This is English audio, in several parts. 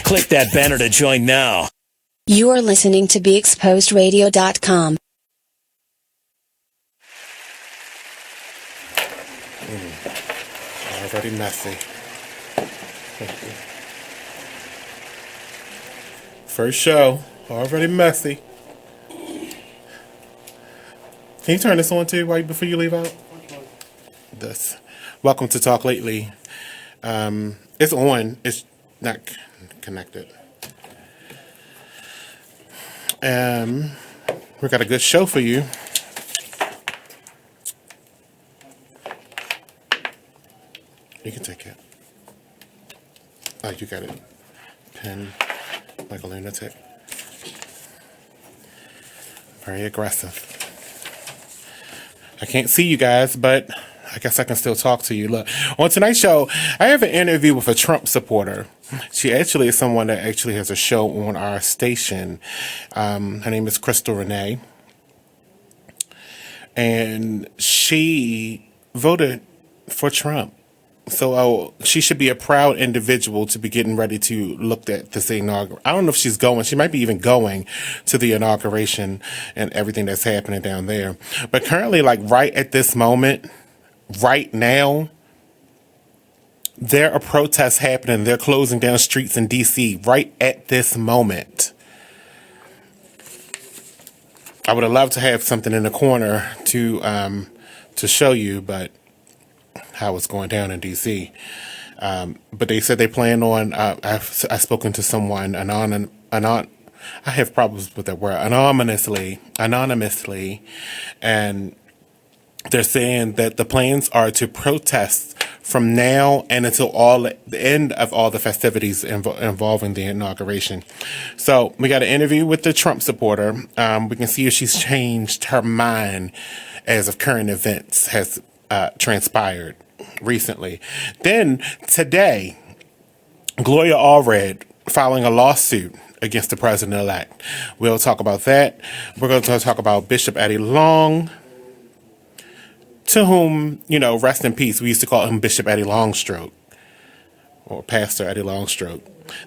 Click that banner to join now. You are listening to BeExposedRadio.com. Already messy. First show, already messy. Can you turn this on too right before you leave out? This. Welcome to Talk Lately. It's on. It's not connected. We got a good show for you. You can take it. Oh, you got it. Pen like a lunatic. Very aggressive. I can't see you guys, but I guess I can still talk to you. Look, on tonight's show, I have an interview with a Trump supporter. She actually is someone that actually has a show on our station. Her name is Krystal Renee. And she voted for Trump. So she should be a proud individual to be getting ready to look at this inauguration. I don't know if she's going. She might be even going to the inauguration and everything that's happening down there. But currently, like right at this moment, right now, there are protests happening. They're closing down streets in D.C. right at this moment. I would have loved to have something in the corner to show you, but how it's going down in D.C. But they said they plan on, I've spoken to someone, I have problems with that word, anonymously, and they're saying that the plans are to protest from now and until the end of all the festivities involving the inauguration. So we got an interview with the Trump supporter. We can see if she's changed her mind as of current events has transpired recently. Then today, Gloria Allred filing a lawsuit against the president-elect. We'll talk about that. We're going to talk about Bishop Eddie Long, to whom, rest in peace. We used to call him Bishop Eddie Longstroke, or Pastor Eddie Longstroke.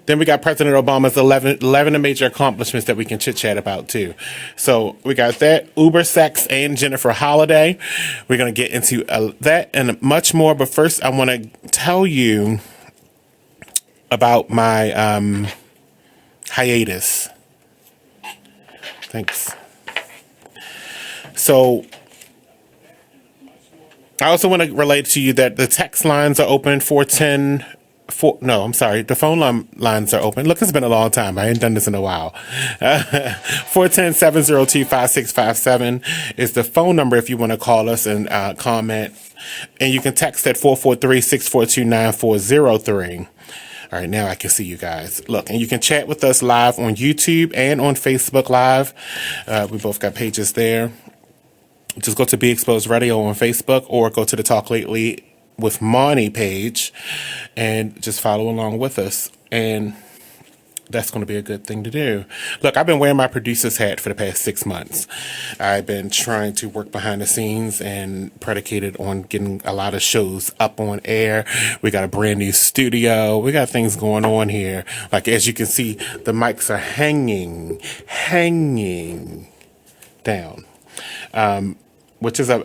Then we got President Obama's 11 major accomplishments that we can chit-chat about, too. So we got that, Uber sex, and Jennifer Holliday. We're going to get into that and much more. But first, I want to tell you about my hiatus. Thanks. So I also want to relate to you that the text lines are open, the phone lines are open. Look, it's been a long time. I ain't done this in a while. 410-702-5657 is the phone number if you want to call us and comment. And you can text at 443-642-9403. All right, now I can see you guys. Look, and you can chat with us live on YouTube and on Facebook Live. We both got pages there. Just go to Be Exposed Radio on Facebook or go to the Talk Lately with Monny page and just follow along with us. And that's going to be a good thing to do. Look, I've been wearing my producer's hat for the past 6 months. I've been trying to work behind the scenes and predicated on getting a lot of shows up on air. We got a brand new studio. We got things going on here. Like, as you can see, the mics are hanging down. Which is I'm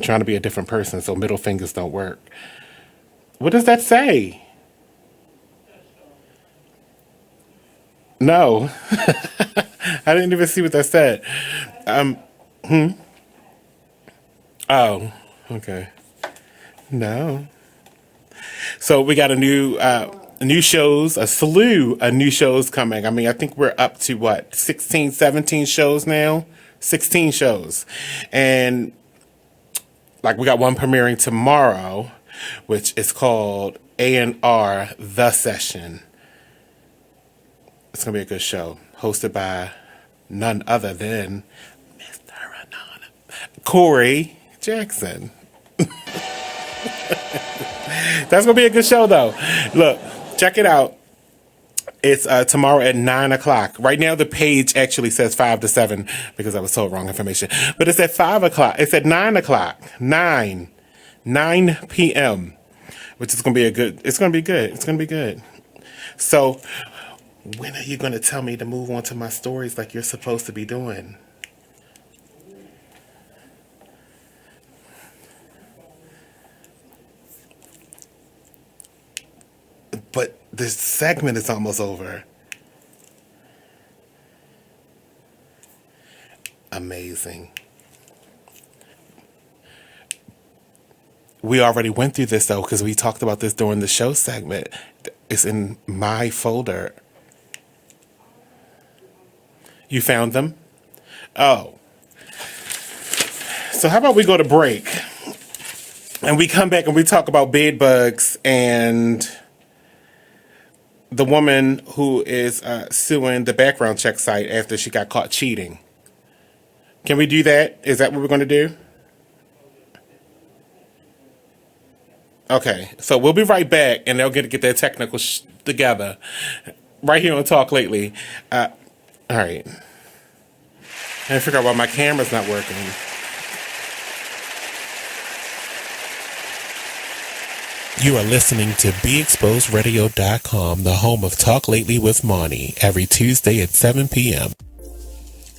trying to be a different person, so middle fingers don't work. What does that say? No. I didn't even see what that said. Oh, okay. No. So we got a slew of new shows coming. I mean, I think we're up to 16, 17 shows now? 16 shows. And we got one premiering tomorrow, which is called A&R The Session. It's going to be a good show. Hosted by none other than Mr. Corey Jackson. That's going to be a good show, though. Look, check it out. It's tomorrow at 9 o'clock. Right now, the page actually says 5 to 7 because I was told wrong information. But it's at 5 o'clock. It's at 9 o'clock. 9 p.m. which is going to be it's going to be good. It's going to be good. So, when are you going to tell me to move on to my stories like you're supposed to be doing? But this segment is almost over. Amazing. We already went through this, though, because we talked about this during the show segment. It's in my folder. You found them? Oh. So how about we go to break? And we come back and we talk about bed bugs and the woman who is suing the background check site after she got caught cheating. Can we do that? Is that what we're going to do? Okay, so we'll be right back, and they'll get their technical together right here on Talk Lately. All right. I figure out why my camera's not working. You are listening to BeExposedRadio.com, the home of Talk Lately with Monny, every Tuesday at 7 p.m.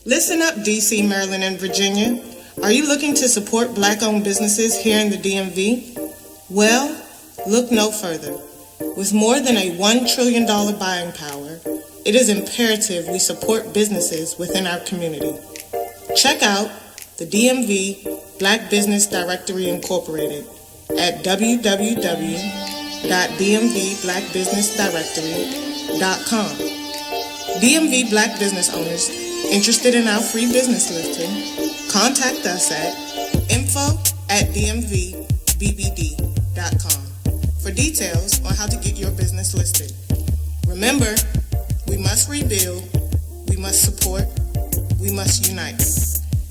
Listen up, D.C., Maryland, and Virginia. Are you looking to support Black-owned businesses here in the DMV? Well, look no further. With more than a $1 trillion buying power, it is imperative we support businesses within our community. Check out the DMV Black Business Directory Incorporated at www.dmvblackbusinessdirectory.com. DMV Black business owners interested in our free business listing, contact us at info@dmvbbd.com for details on how to get your business listed. Remember, we must rebuild, we must support, we must unite.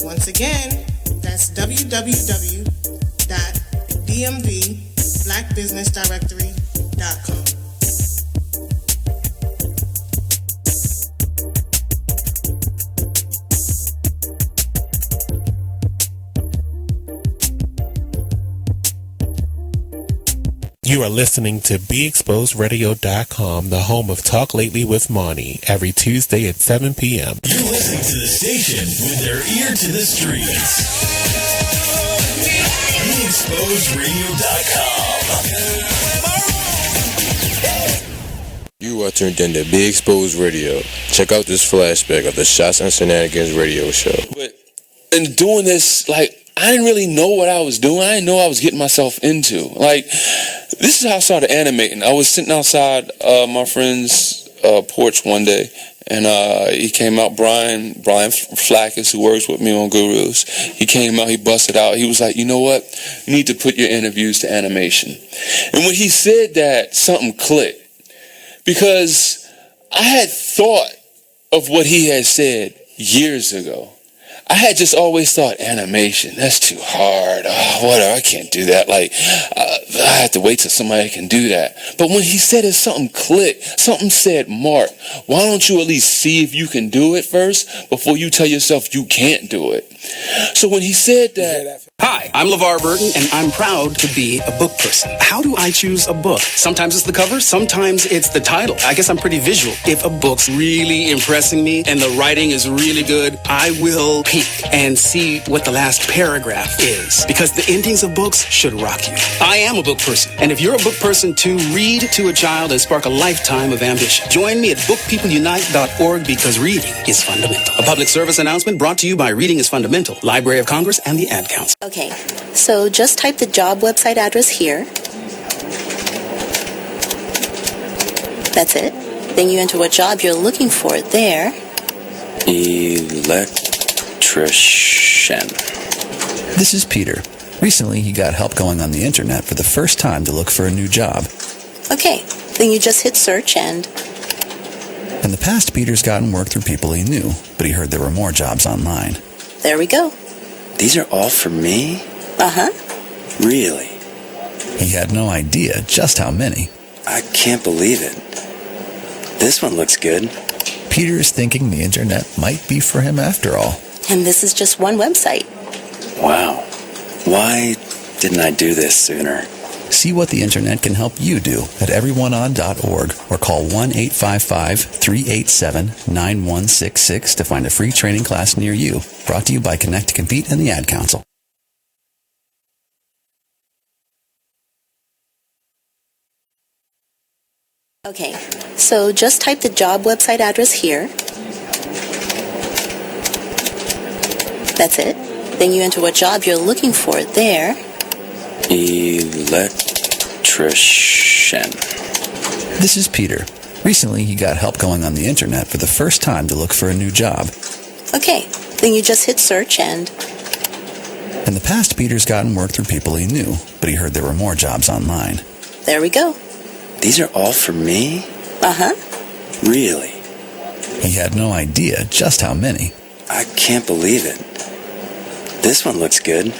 Once again, that's www.dmvblackbusinessdirectory.com. You are listening to BeExposedRadio.com, the home of Talk Lately with Monny, every Tuesday at 7 p.m. You're listening to the station with their ear to the streets. BeExposedRadio.com. You are tuned in to Be Exposed Radio. Check out this flashback of the Shots and Shenanigans radio show. But in doing this, like, I didn't really know what I was doing. I didn't know I was getting myself into. Like, this is how I started animating. I was sitting outside my friend's porch one day, and he came out, Brian Flackis, who works with me on Gurus. He came out, he busted out. He was like, you know what? You need to put your interviews to animation. And when he said that, something clicked. Because I had thought of what he had said years ago. I had just always thought, animation, that's too hard. Oh, whatever, I can't do that. Like, I have to wait till somebody can do that. But when he said it, something clicked. Something said, Mark, why don't you at least see if you can do it first before you tell yourself you can't do it? So when he said that... Hi, I'm LeVar Burton, and I'm proud to be a book person. How do I choose a book? Sometimes it's the cover, sometimes it's the title. I guess I'm pretty visual. If a book's really impressing me and the writing is really good, I will peek and see what the last paragraph is, because the endings of books should rock you. I am a book person, and if you're a book person too, read to a child and spark a lifetime of ambition. Join me at bookpeopleunite.org, because reading is fundamental. A public service announcement brought to you by Reading is Fundamental, Library of Congress, and the Ad Council. Okay, so just type the job website address here. That's it. Then you enter what job you're looking for there. Electrician. This is Peter. Recently, he got help going on the internet for the first time to look for a new job. Okay, then you just hit search and... In the past, Peter's gotten work through people he knew, but he heard there were more jobs online. There we go. These are all for me? Uh-huh. Really? He had no idea just how many. I can't believe it. This one looks good. Peter's thinking the internet might be for him after all. And this is just one website. Wow. Why didn't I do this sooner? See what the internet can help you do at everyoneon.org or call 1-855-387-9166 to find a free training class near you. Brought to you by Connect to Compete and the Ad Council. Okay, so just type the job website address here. That's it. Then you enter what job you're looking for there. Electrician. This is Peter. Recently, he got help going on the internet for the first time to look for a new job. Okay, then you just hit search and... In the past, Peter's gotten work through people he knew, but he heard there were more jobs online. There we go. These are all for me? Uh-huh. Really? He had no idea just how many. I can't believe it. This one looks good.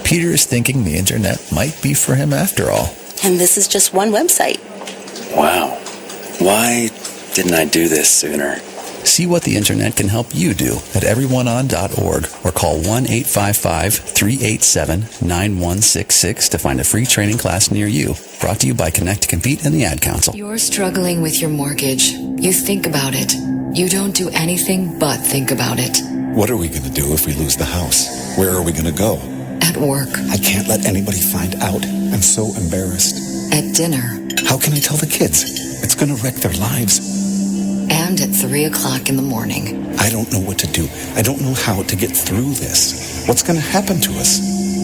Peter is thinking the internet might be for him after all. And this is just one website. Wow. Why didn't I do this sooner? See what the internet can help you do at everyoneon.org or call 1-855-387-9166 to find a free training class near you. Brought to you by Connect to Compete and the Ad Council. You're struggling with your mortgage. You think about it. You don't do anything but think about it. What are we going to do if we lose the house? Where are we going to go? At work. I can't let anybody find out. I'm so embarrassed. At dinner. How can I tell the kids? It's going to wreck their lives. And at 3 o'clock in the morning. I don't know what to do. I don't know how to get through this. What's going to happen to us?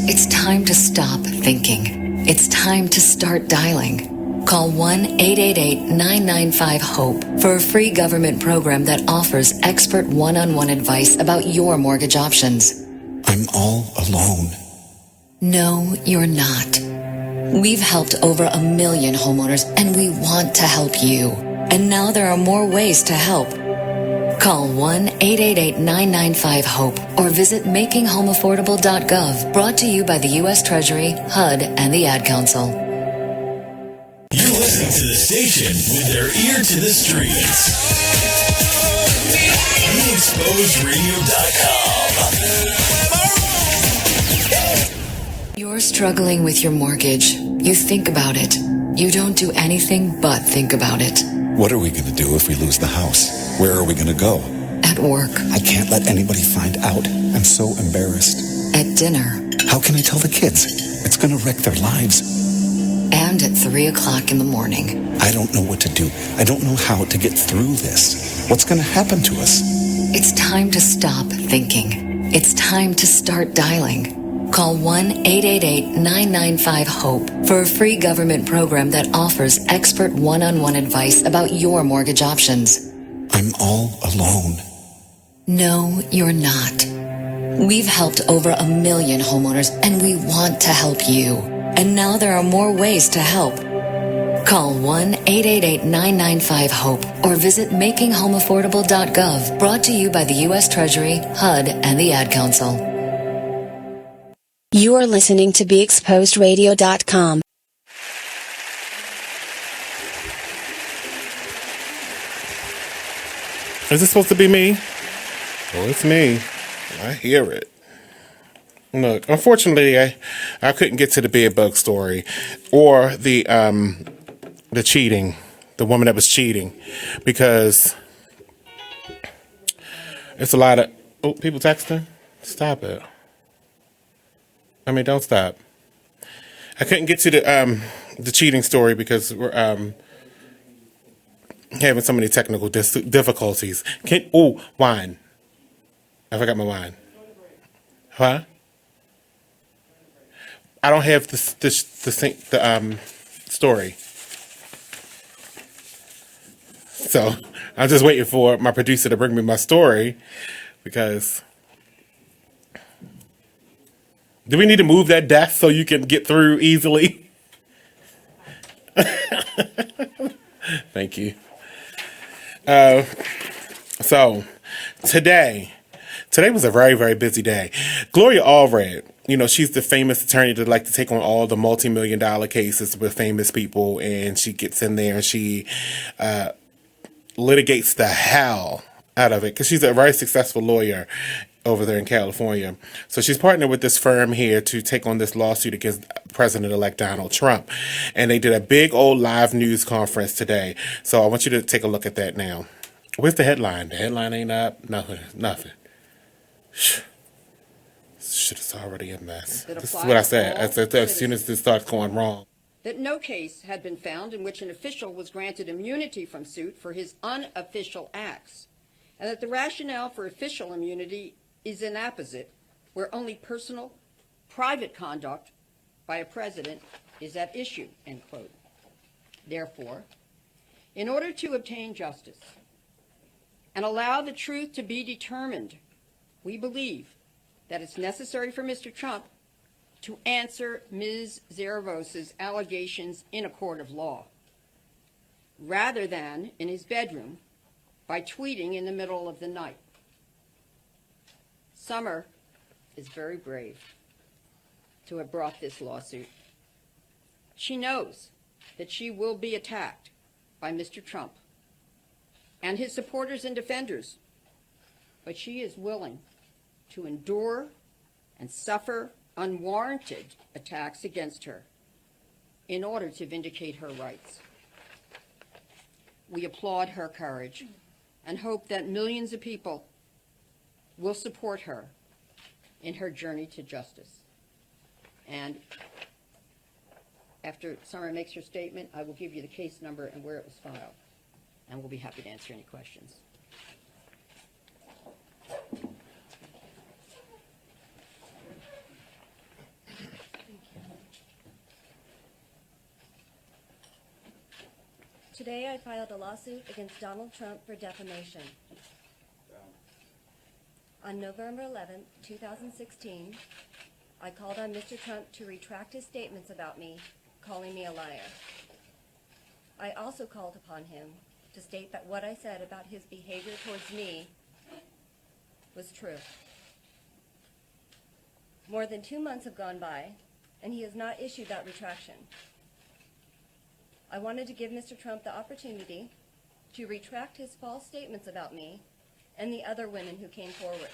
It's time to stop thinking. It's time to start dialing. Call 1-888-995-HOPE for a free government program that offers expert one-on-one advice about your mortgage options. I'm all alone. No, you're not. We've helped over 1 million homeowners, and we want to help you. And now there are more ways to help. Call 1-888-995-HOPE or visit makinghomeaffordable.gov. Brought to you by the U.S. Treasury, HUD, and the Ad Council. You're listening to the station with their ear to the streets. BeExposedRadio.com. You're struggling with your mortgage. You think about it. You don't do anything but think about it. What are we going to do if we lose the house? Where are we going to go? At work. I can't let anybody find out. I'm so embarrassed. At dinner. How can I tell the kids? It's going to wreck their lives. And at 3 o'clock in the morning. I don't know what to do. I don't know how to get through this. What's going to happen to us? It's time to stop thinking. It's time to start dialing. Call 1-888-995-HOPE for a free government program that offers expert one-on-one advice about your mortgage options. I'm all alone. No, you're not. We've helped over 1 million homeowners, and we want to help you. And now there are more ways to help. Call 1-888-995-HOPE or visit makinghomeaffordable.gov. Brought to you by the U.S. Treasury, HUD, and the Ad Council. You are listening to BeExposedRadio.com. Is this supposed to be me? Well, it's me. I hear it. Look, unfortunately, I couldn't get to the bed bug story or the cheating, the woman that was cheating, because it's a lot of people texting. Stop it. I mean, don't stop. I couldn't get to the cheating story because we're having so many technical difficulties. Wine. I forgot my wine. Huh? I don't have the story. So I'm just waiting for my producer to bring me my story, because do we need to move that desk so you can get through easily? Thank you. So today was a very, very busy day. Gloria Allred, she's the famous attorney that like to take on all the multi-million-dollar cases with famous people, and she gets in there and she litigates the hell out of it because she's a very successful lawyer. over there in California. So she's partnered with this firm here to take on this lawsuit against President-elect Donald Trump. And they did a big old live news conference today. So I want you to take a look at that now. Where's the headline? The headline ain't up. Nothing. Shit is already a mess. This is what I said. I said as soon as this starts going wrong. That no case had been found in which an official was granted immunity from suit for his unofficial acts, and that the rationale for official immunity is inapposite, where only personal, private conduct by a president is at issue, end quote. Therefore, in order to obtain justice and allow the truth to be determined, we believe that it's necessary for Mr. Trump to answer Ms. Zervos' allegations in a court of law, rather than in his bedroom by tweeting in the middle of the night. Summer is very brave to have brought this lawsuit. She knows that she will be attacked by Mr. Trump and his supporters and defenders, but she is willing to endure and suffer unwarranted attacks against her in order to vindicate her rights. We applaud her courage and hope that millions of people will support her in her journey to justice. And after Summer makes her statement, I will give you the case number and where it was filed, and we'll be happy to answer any questions. Today I filed a lawsuit against Donald Trump for defamation. On November 11, 2016, I called on Mr. Trump to retract his statements about me, calling me a liar. I also called upon him to state that what I said about his behavior towards me was true. More than 2 months have gone by, and he has not issued that retraction. I wanted to give Mr. Trump the opportunity to retract his false statements about me and the other women who came forward.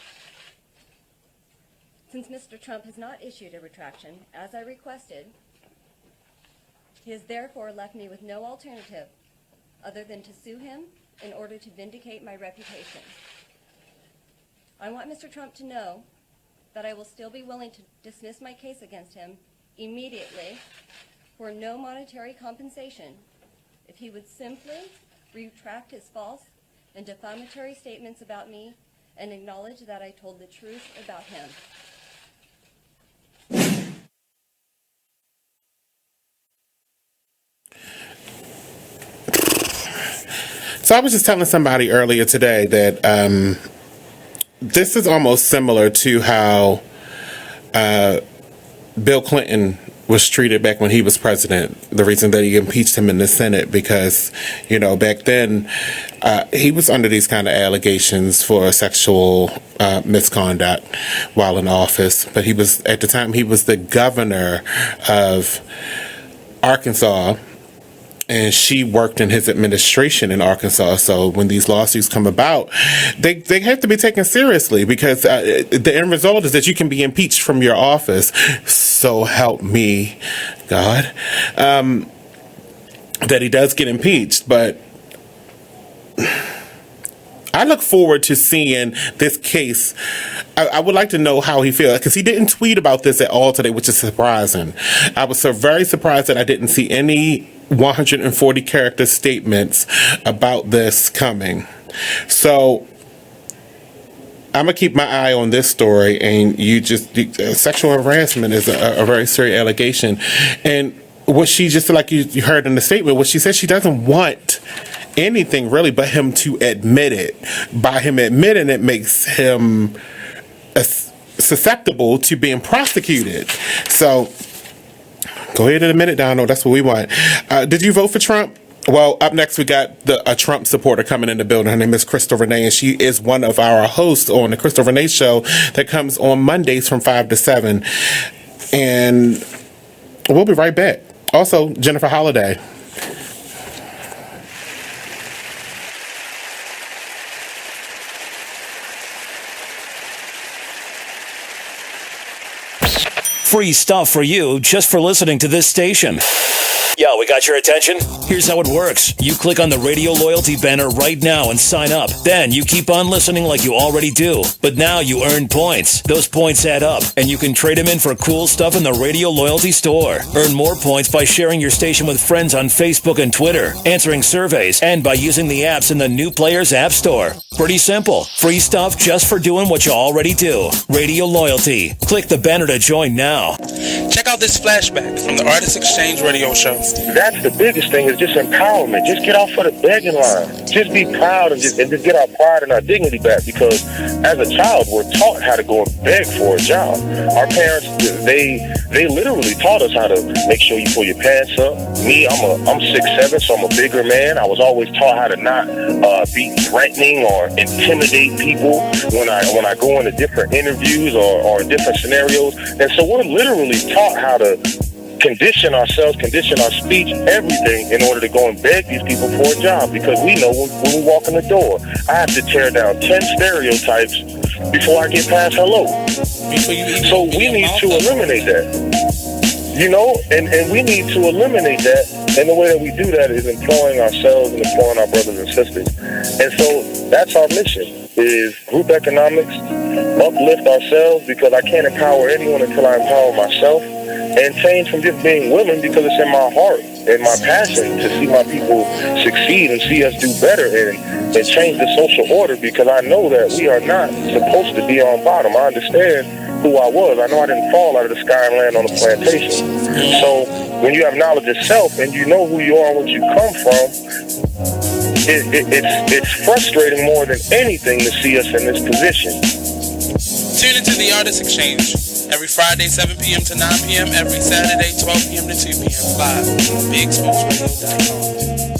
Since Mr. Trump has not issued a retraction, as I requested, he has therefore left me with no alternative other than to sue him in order to vindicate my reputation. I want Mr. Trump to know that I will still be willing to dismiss my case against him immediately for no monetary compensation if he would simply retract his false and defamatory statements about me and acknowledge that I told the truth about him. So I was just telling somebody earlier today that this is almost similar to how Bill Clinton was treated back when he was president. The reason that he impeached him in the Senate, because, you know, back then he was under these kind of allegations for sexual misconduct while in office. But he was, at the time, he was the governor of Arkansas, and she worked in his administration in Arkansas. So when these lawsuits come about, they have to be taken seriously, because the end result is that you can be impeached from your office. So help me, God, that he does get impeached. But I look forward to seeing this case. I would like to know how he feels, because he didn't tweet about this at all today, which is surprising. I was so very surprised that I didn't see any 140 character statements about this coming. So I'm gonna keep my eye on this story. And sexual harassment is a very serious allegation. And what she, just like you heard in the statement, what she said, she doesn't want anything really but him to admit it. By him admitting it makes him susceptible to being prosecuted. So go ahead and admit it, Donald. That's what we want. Did you vote for Trump? Well, up next we got a Trump supporter coming in the building. Her name is Krystal Renee, and she is one of our hosts on the Krystal Renee Show that comes on Mondays from 5 to 7. And we'll be right back. Also, Jennifer Holliday. free stuff for you just for listening to this station. Yo, we got your attention? Here's how it works. You click on the radio loyalty banner right now and sign up. Then you keep on listening like you already do. But now you earn points. Those points add up, and you can trade them in for cool stuff in the radio loyalty store. Earn more points by sharing your station with friends on Facebook and Twitter, answering surveys, and by using the apps in the New Players App Store. Pretty simple. Free stuff just for doing what you already do. Radio loyalty. Click the banner to join now. Check out this flashback from the Artist Exchange radio show. That's the biggest thing, is just empowerment. Just get off of the begging line. Just be proud and just get our pride and our dignity back, because as a child, we're taught how to go and beg for a job. Our parents, they literally taught us how to make sure you pull your pants up. Me, I'm 6'7", so I'm a bigger man. I was always taught how to not be threatening or intimidate people when I go into different interviews or different scenarios. And so we're literally taught how to condition ourselves, condition our speech, everything, in order to go and beg these people for a job, because we know when we walk in the door, I have to tear down 10 stereotypes before I get past hello. So we need to eliminate that. And we need to eliminate that, and the way that we do that is employing ourselves and employing our brothers and sisters. And so that's our mission, is group economics, uplift ourselves, because I can't empower anyone until I empower myself, and change from just being willing, because it's in my heart and my passion to see my people succeed and see us do better and change the social order, because I know that we are not supposed to be on bottom. I understand who I was. I know I didn't fall out of the sky and land on a plantation. So when you have knowledge of self and you know who you are and what you come from, it's frustrating more than anything to see us in this position. Tune into the Artist Exchange every Friday, 7 p.m. to 9 p.m., every Saturday, 12 p.m. to 2 p.m. live on BeExposedRadio.com.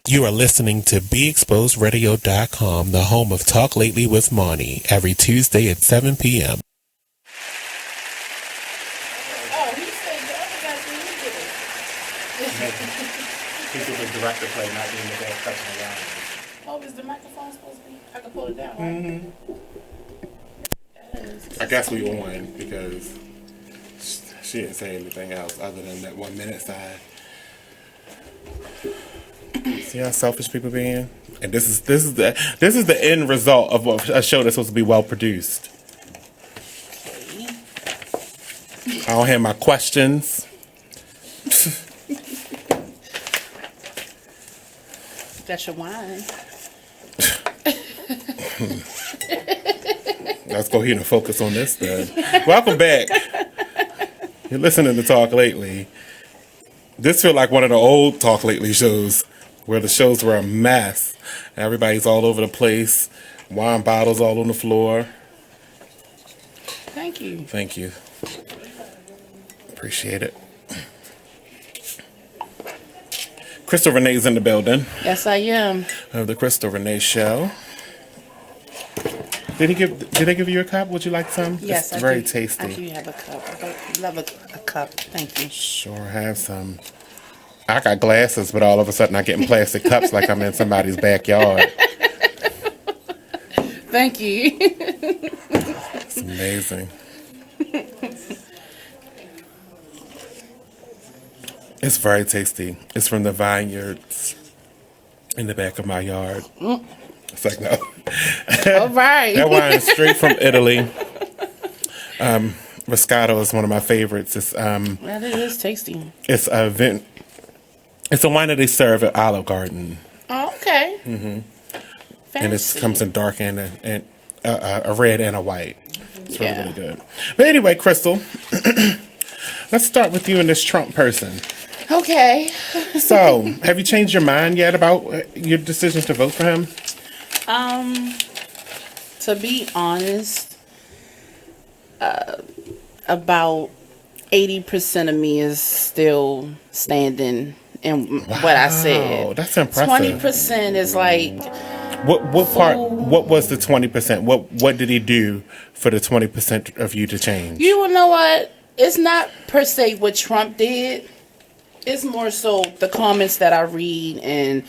You are listening to BeExposedRadio.com, the home of Talk Lately with Monny, every Tuesday at 7 p.m. People with director play, not being the best touching around. Oh, is the microphone supposed to be? I can pull it down, right? I guess we won, because she didn't say anything else other than that 1 minute side. See how selfish people being? And this is the end result of a show that's supposed to be well produced. I don't have my questions. That's your wine. Let's go ahead and focus on this then. Welcome back. You're listening to Talk Lately. This feels like one of the old Talk Lately shows, where the shows were a mess. Everybody's all over the place. Wine bottles all on the floor. Thank you. Thank you. Appreciate it. Krystal Renee's in the building. Yes, I am. Of the Krystal Renee Show. Did they give you a cup? Would you like some? Yes, it's very tasty. I do have a cup. I love a cup. Thank you. Sure, have some. I got glasses, but all of a sudden I get in plastic cups like I'm in somebody's backyard. Thank you. It's amazing. It's very tasty. It's from the vineyards in the back of my yard. It's like, no. All right. That wine is straight from Italy. Moscato is one of my favorites. It's that is tasty. It's a wine that they serve at Olive Garden. Oh, okay. Mm-hmm. And it comes in dark and a red and a white. It's really, really good. But anyway, Krystal, let's start with you and this Trump person. Okay. So, have you changed your mind yet about your decision to vote for him? To be honest, about 80% of me is still standing in what I said. That's impressive. 20% is like... What part? What was the 20%? What did he do for the 20% of you to change? You know what? It's not per se what Trump did. It's more so the comments that I read and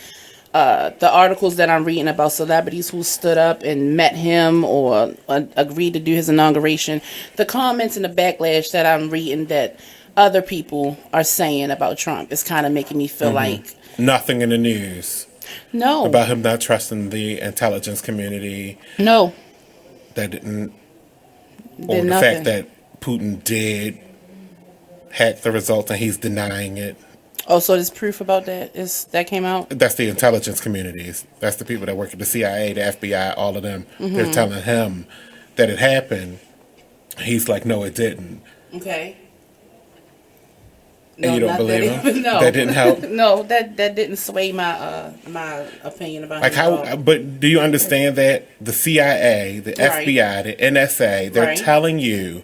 the articles that I'm reading about celebrities who stood up and met him or agreed to do his inauguration, the comments and the backlash that I'm reading that other people are saying about Trump is kind of making me feel like nothing in the news. No. About him not trusting the intelligence community. No. That didn't. Did Or the nothing. fact that Putin did hack the results and he's denying it. Oh, so there's proof about that? That came out? That's the intelligence communities. That's the people that work at the CIA, the FBI, all of them. They're telling him that it happened. He's like, no, it didn't. Okay. And you don't believe him? No. That didn't help? No, that didn't sway my my opinion about Like him how? at all. But do you understand that the CIA, the Right. FBI, the NSA, they're Right. telling you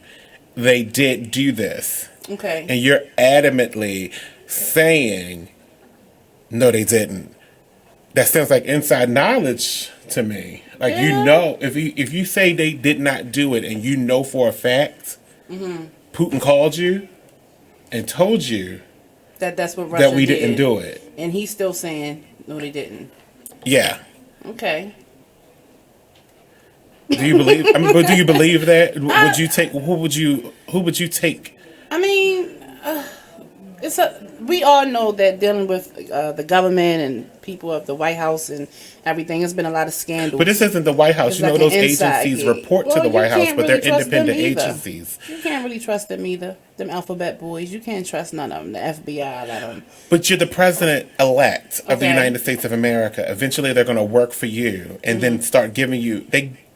they did do this, Okay. and you're adamantly saying no, they didn't. That sounds like inside knowledge to me. Like you know, if you say they did not do it, and you know for a fact, Putin called you and told you That's what Russia that we did. didn't do it. And he's still saying, no, they didn't. Yeah. Okay. Do you believe? I mean, but do you believe that? Would you take? Who would you take? I mean, we all know that dealing with the government and people of the White House and everything, there's been a lot of scandals. But this isn't the White House. It's You know, like those an inside agencies gig. report to Well, the you White House, can't but really they're trust them independent either. agencies. You can't really trust them either. Them alphabet boys, you can't trust none of them. The FBI, let them. But you're the president-elect of the Okay. United States of America. Eventually, they're going to work for you and then start giving you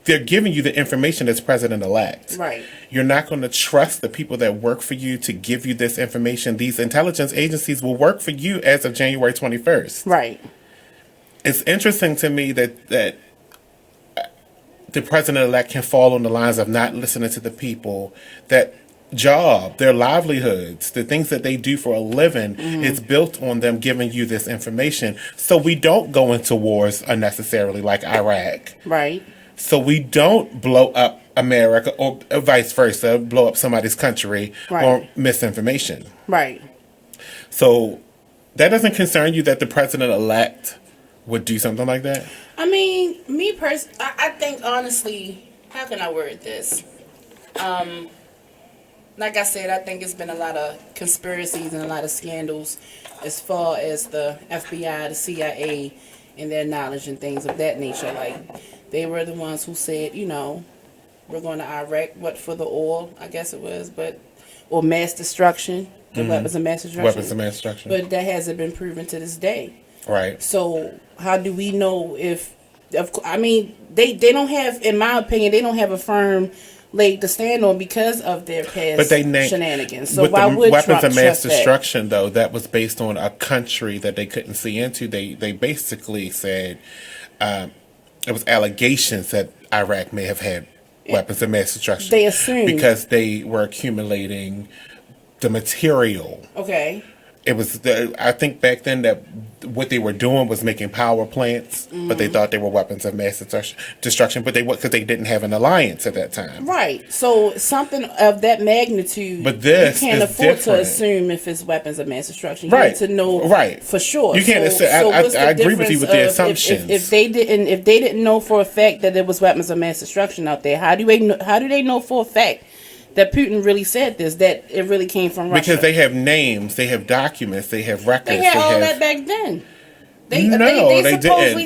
they're giving you the information as president-elect. Right. You're not going to trust the people that work for you to give you this information. These intelligence agencies will work for you as of January 21st. Right. It's interesting to me that the president-elect can fall on the lines of not listening to the people that job, their livelihoods, the things that they do for a living, it's built on them giving you this information. So we don't go into wars unnecessarily like Iraq. Right. So we don't blow up America or vice versa, blow up somebody's country Right. or misinformation. Right. So that doesn't concern you that the president-elect would do something like that? I mean, me personally, I think honestly, how can I word this? Like I said, I think it's been a lot of conspiracies and a lot of scandals as far as the FBI, the CIA, and their knowledge and things of that nature. Like, they were the ones who said, you know, we're going to Iraq, for the oil, I guess it was, or mass destruction, the weapons of mass destruction. Weapons of mass destruction. But that hasn't been proven to this day. Right. So how do we know if I mean, they don't have, in my opinion, they don't have a firm leg to stand on because of their past shenanigans. So with why the would weapons Trump of mass trust destruction, though, that was based on a country that they couldn't see into. They basically said it was allegations that Iraq may have had weapons of mass destruction. They assumed because they were accumulating the material. Okay. It was I think back then that what they were doing was making power plants, but they thought they were weapons of mass destruction. But because they didn't have an alliance at that time. Right. So something of that magnitude, but this you can't is afford different. to assume if it's weapons of mass destruction. You Right. need to know for sure. You can't assume. I agree with you with the assumptions. If they didn't know for a fact that there was weapons of mass destruction out there, how do they know for a fact that Putin really said this, that it really came from Russia? Because they have names, they have documents, they have records. They had all that back then. They didn't.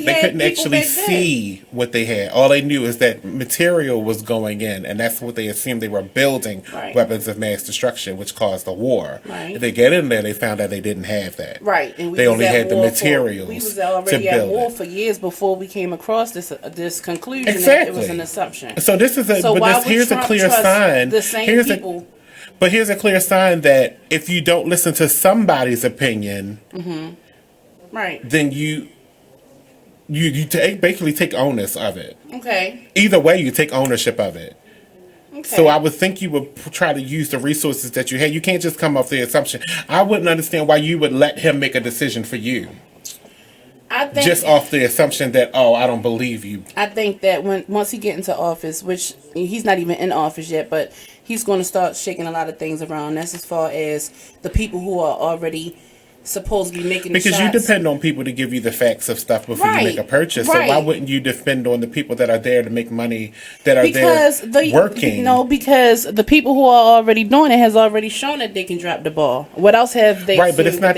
They couldn't actually see what they had. All they knew is that material was going in, and that's what they assumed they were building weapons of mass destruction, which caused the war. Right. If they get in there, they found out they didn't have that. Right. And they only had the materials. We was already to at build war it. for years before we came across this conclusion that Exactly. it was an assumption. So this is here's a clear sign. The same people. But here's a clear sign that if you don't listen to somebody's opinion, right, then you basically take onus of it. Okay. Either way, you take ownership of it. Okay. So I would think you would try to use the resources that you had. You can't just come off the assumption. I wouldn't understand why you would let him make a decision for you. I think Just off the assumption that, I don't believe you. I think that once he get into office, which he's not even in office yet, but he's going to start shaking a lot of things around. That's as far as the people who are already supposed to be making because the shots. you depend on people to give you the facts of stuff before you make a purchase. So why wouldn't you depend on the people that are there to make money, that are there working? No, because the people who are already doing it has already shown that they can drop the ball. What else have they? Right, but it's not.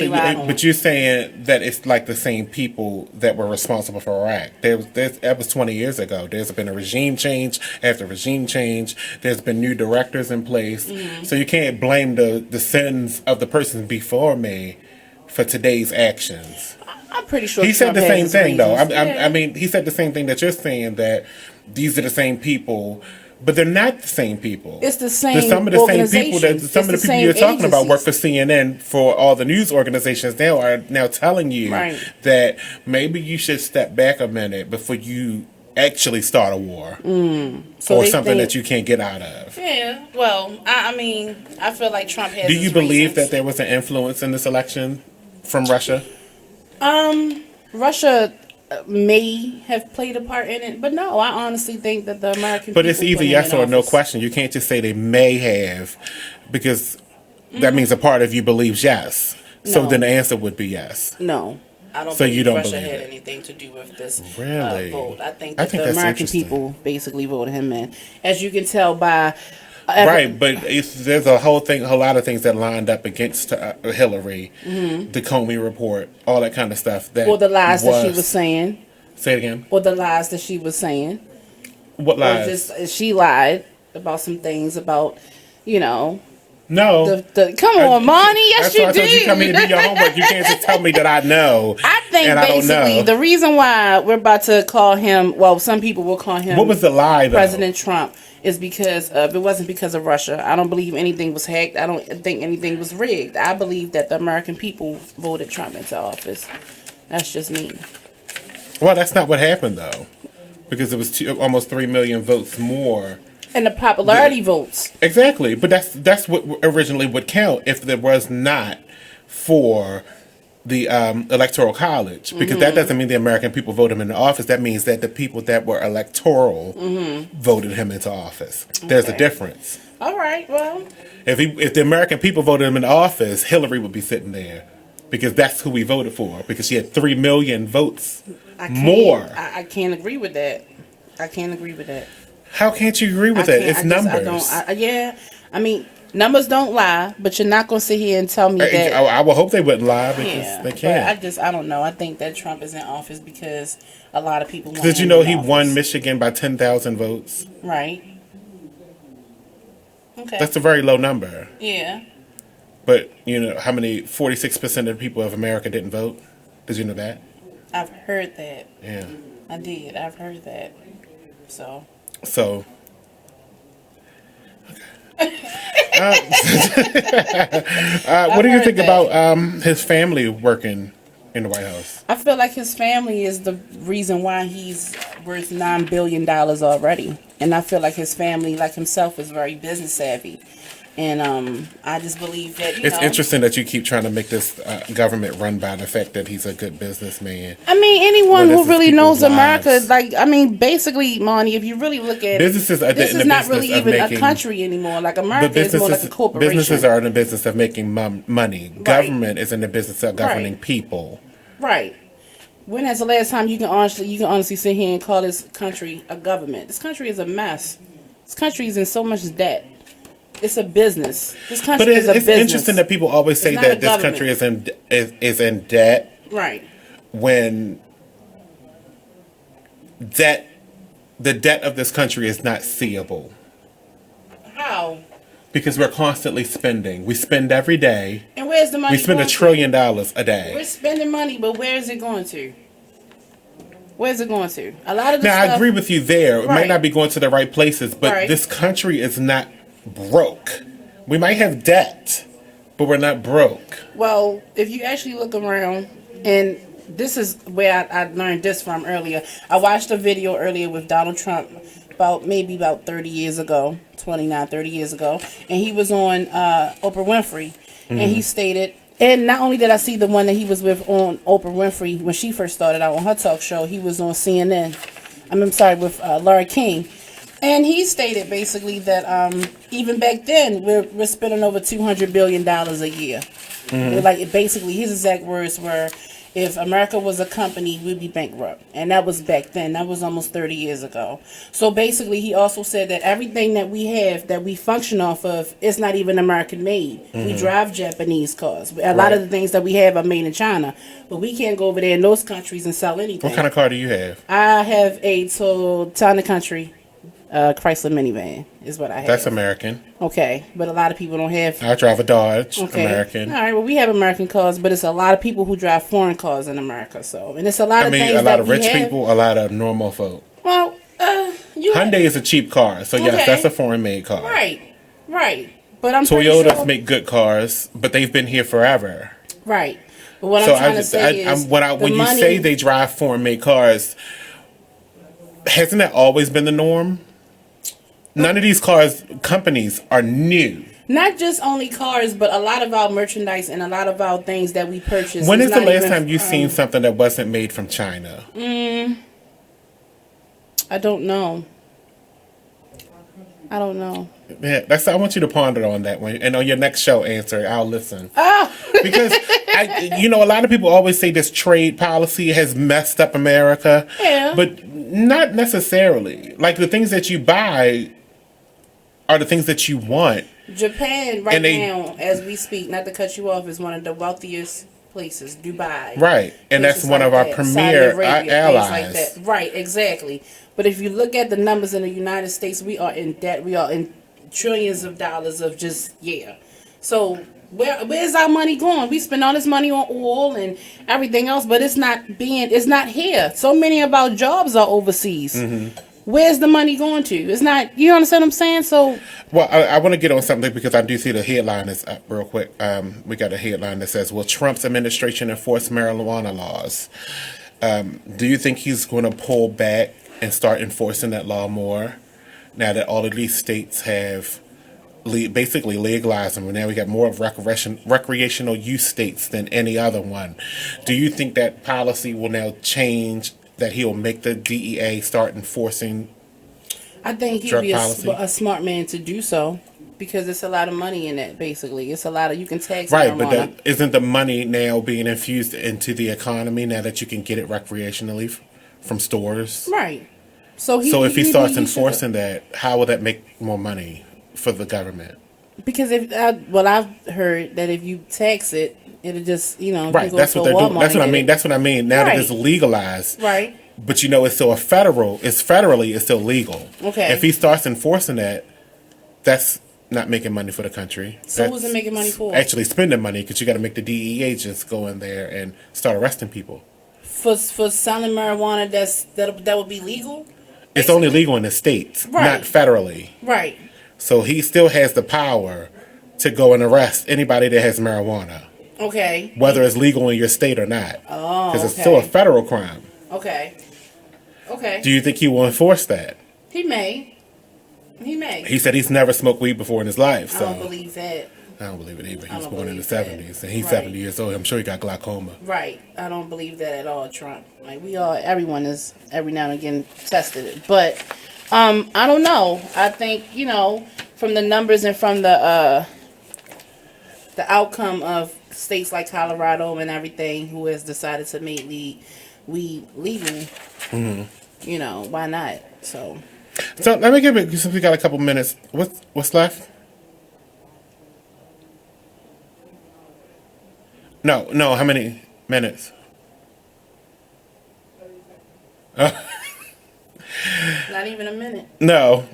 But you're saying that it's like the same people that were responsible for Iraq. That was 20 years ago. There's been a regime change after regime change. There's been new directors in place. Mm-hmm. So you can't blame the sins of the person before me for today's actions. I'm pretty sure he said the same thing, though. Yeah. I mean, he said the same thing that you're saying, that these are the same people, but they're not the same people. It's the same. Some of the same people you're talking about work for CNN. For all the news organizations now are now telling you that maybe you should step back a minute before you actually start a war or something that you can't get out of. Yeah. Well, I mean, I feel like Trump has. Do you believe that there was an influence in this election from Russia? Russia may have played a part in it, but no, I honestly think that the American. But it's either yes or no question. You can't just say they may have, because that means a part of you believes yes. No. So then the answer would be yes. No. I don't think Russia had anything to do with this vote. I think that the American people basically voted him in. As you can tell by... right, but there's a lot of things that lined up against Hillary. Mm-hmm. The Comey report, all that kind of stuff. Or the lies that she was saying. Say it again. Or the lies that she was saying. What lies? Or just, she lied about some things about, No. Come on, Monny. Yes, you did. That's why I told you come here and do your homework. You can't just tell me that I know. I think basically the reason why we're about to call him, well, some people will call him. What was the lie, though? President Trump, is because it wasn't because of Russia. I don't believe anything was hacked. I don't think anything was rigged. I believe that the American people voted Trump into office. That's just me. Well, that's not what happened, though, because it was almost 3 million votes more. And the popularity votes. Exactly. But that's what originally would count if there was not for the Electoral College. Because that doesn't mean the American people voted him into office. That means that the people that were electoral voted him into office. Okay. There's a difference. All right, well. If the American people voted him into office, Hillary would be sitting there. Because that's who we voted for. Because she had 3 million votes more. I can't agree with that. I can't agree with that. How can't you agree with that? It's numbers. I mean, numbers don't lie, but you're not going to sit here and tell me that. I would hope they wouldn't lie because they can't. I don't know. I think that Trump is in office because a lot of people want Did you know he won Michigan by 10,000 votes? Right. Okay. That's a very low number. Yeah. But, how many? 46% of the people of America didn't vote? Did you know that? I've heard that. Yeah. I did. I've heard that. So. What do you think about his family working in the White House? I feel like his family is the reason why he's worth $9 billion already. And I feel like his family, like himself, is very business savvy. And I just believe that, It's interesting that you keep trying to make this government run by the fact that he's a good businessman. I mean, anyone who really knows America, basically, Monty, if you really look at businesses it, this is not really even a country anymore. Like, America is more like a corporation. Businesses are in the business of making money. Right. Government is in the business of governing people. Right. When has the last time you can honestly sit here and call this country a government? This country is a mess. This country is in so much debt. It's a business. This country is a business. It's interesting that people always say that this country is in debt. Right. When the debt of this country is not seeable. How? Because we're constantly spending. We spend every day. And where's the money? We spend $1 trillion a day. We're spending money, but where is it going to? Where's it going to? A lot of the stuff. Now, I agree with you there. It might not be going to the right places, but this country is not broke. We might have debt, but we're not broke. Well, if you actually look around, and this is where I learned this from earlier. I watched a video earlier with Donald Trump about 30 years ago, 30 years ago, and he was on Oprah Winfrey, and he stated, and not only did I see the one that he was with on Oprah Winfrey when she first started out on her talk show, he was on CNN. I'm sorry, with Larry King. And he stated basically that even back then we're spending over $200 billion a year. Mhm. Like basically his exact words were, if America was a company, we'd be bankrupt. And that was back then. That was almost 30 years ago. So basically he also said that everything that we have, that we function off of, is not even American made. We Mhm. drive Japanese cars. A lot of the things that we have are made in China. But we can't go over there in those countries and sell anything. What kind of car do you have? I have a Toyota Country Chrysler minivan is what I have. That's American. Okay, but a lot of people don't have. I drive a Dodge. Okay. American. All right, well, we have American cars, but it's a lot of people who drive foreign cars in America. So, and it's a lot of things a lot that of we rich have. people, a lot of normal folk. Well, Hyundai is a cheap car, so yes, Okay. that's a foreign-made car. Right. But I'm pretty Toyotas sure. make good cars, but they've been here forever. Right. But what So I'm trying to say is, when you say they drive foreign-made cars, hasn't that always been the norm? None of these companies are new. not just only cars, but a lot of our merchandise and a lot of our things that we purchase. When is the not last even, time you've seen something that wasn't made from China? I don't know. Yeah, I want you to ponder on that one, and on your next show, answer. I'll listen. Because a lot of people always say this trade policy has messed up America. Yeah. But not necessarily. Like the things that you buy are the things that you want. Japan now, as we speak, not to cut you off, is one of the wealthiest places. Dubai. Right, and that's places one like of our that. premier Saudi Arabia, allies. things like that. Right, exactly. But if you look at the numbers in the United States, we are in debt. We are in trillions of dollars of So where's our money going? We spend all this money on oil and everything else, but it's not here. So many of our jobs are overseas. Mm-hmm. Where's the money going to? It's not. You understand what I'm saying? So. Well, I want to get on something because I do see the headline is up real quick. We got a headline that says, "Will Trump's administration enforce marijuana laws?" Do you think he's going to pull back and start enforcing that law more now that all of these states have basically legalized them? And now we got more of recreational use states than any other one. Do you think that policy will now change, that he'll make the DEA start enforcing I think he'd drug be policy? a smart man to do so, because it's a lot of money in that. Basically, it's a lot of, you can tax Right, marijuana. but isn't the money now being infused into the economy now that you can get it recreationally from stores? Right. So if he starts should- enforcing that, how will that make more money for the government? Because I've heard that if you tax it, it'll just Right, go that's to what they're Walmart doing. That's what I and mean. get That's what I mean. Now that Right. it's legalized, Right. but it's still federally, it's still legal. Okay. If he starts enforcing that, that's not making money for the country. So That's who's it making money for? Actually spending money, because you got to make the DEA agents go in there and start arresting people. For selling marijuana that would be legal. It's only legal in the states, Right. not federally. Right. So he still has the power to go and arrest anybody that has marijuana, Okay. whether it's legal in your state or not. Oh. Because it's still a federal crime. Okay. Okay. Do you think he will enforce that? He may. He said he's never smoked weed before in his life. I So don't believe that. I don't believe it either. He I was don't born in the believe that. 70s, and he's Right. 70 years old. I'm sure he got glaucoma. Right. I don't believe that at all, Trump. Like everyone is every now and again tested it. But I don't know. I think, from the numbers and from the outcome of states like Colorado and everything who has decided to make weed legal, Mm-hmm. why not? So let me give it, since we got a couple minutes. What's left? No. How many minutes? not even a minute. No,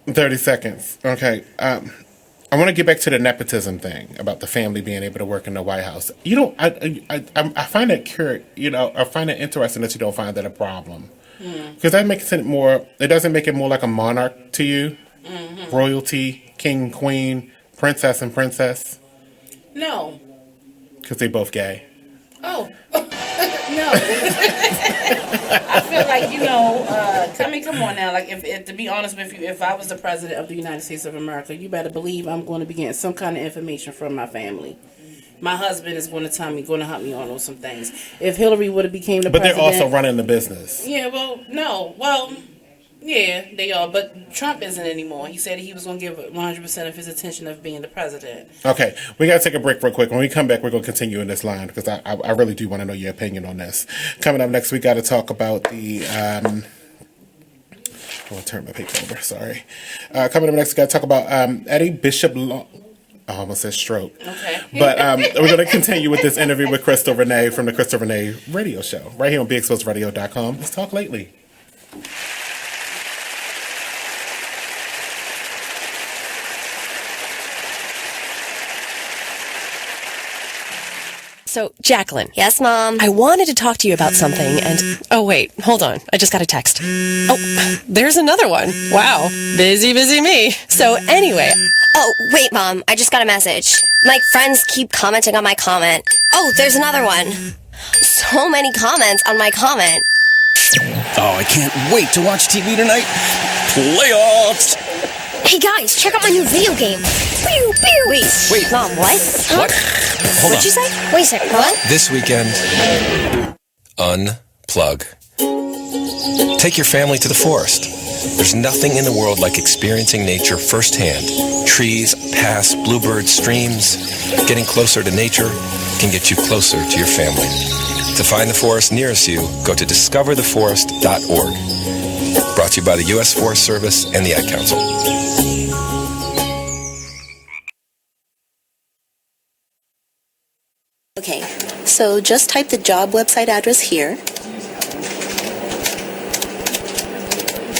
30 seconds. Okay. I want to get back to the nepotism thing about the family being able to work in the White House. I find it I find it interesting that you don't find that a problem, because that makes it more. It doesn't make it more like a monarch to you, royalty, king, queen, princess, and princess. No. Because they both gay. Oh. No. I feel like, come on now. Like, if to be honest with you, if I was the president of the United States of America, you better believe I'm going to be getting some kind of information from my family. My husband is going to help me on some things. If Hillary would have became the But president. they're also running the business. Yeah, well, no. Well, Yeah, they are. But Trump isn't anymore. He said he was going to give 100% of his attention of being the president. Okay, we got to take a break real quick. When we come back, we're going to continue in this line because I really do want to know your opinion on this. Coming up next, we got to talk about the... I'm going to turn my paper over, sorry. Coming up next, we got to talk about Eddie Bishop Long. I almost said stroke. Okay. But we're going to continue with this interview with Krystal Renee from the Krystal Renee radio show right here on BeExposedRadio.com. Let's talk lately. So, Jacqueline. Yes, Mom? I wanted to talk to you about something and... Oh, wait. Hold on. I just got a text. Oh, there's another one. Wow. Busy me. So, anyway... Oh, wait, Mom. I just got a message. My friends keep commenting on my comment. Oh, there's another one. So many comments on my comment. Oh, I can't wait to watch TV tonight. Playoffs! Hey, guys, check out my new video game. Pew, pew. Wait. Mom, what? What? Hold What'd you say? Wait a second, what? This weekend, unplug. Take your family to the forest. There's nothing in the world like experiencing nature firsthand. Trees, paths, bluebirds, streams. Getting closer to nature can get you closer to your family. To find the forest nearest you, go to discovertheforest.org. Brought to you by the U.S. Forest Service and the Ad Council. Okay, so just type the job website address here.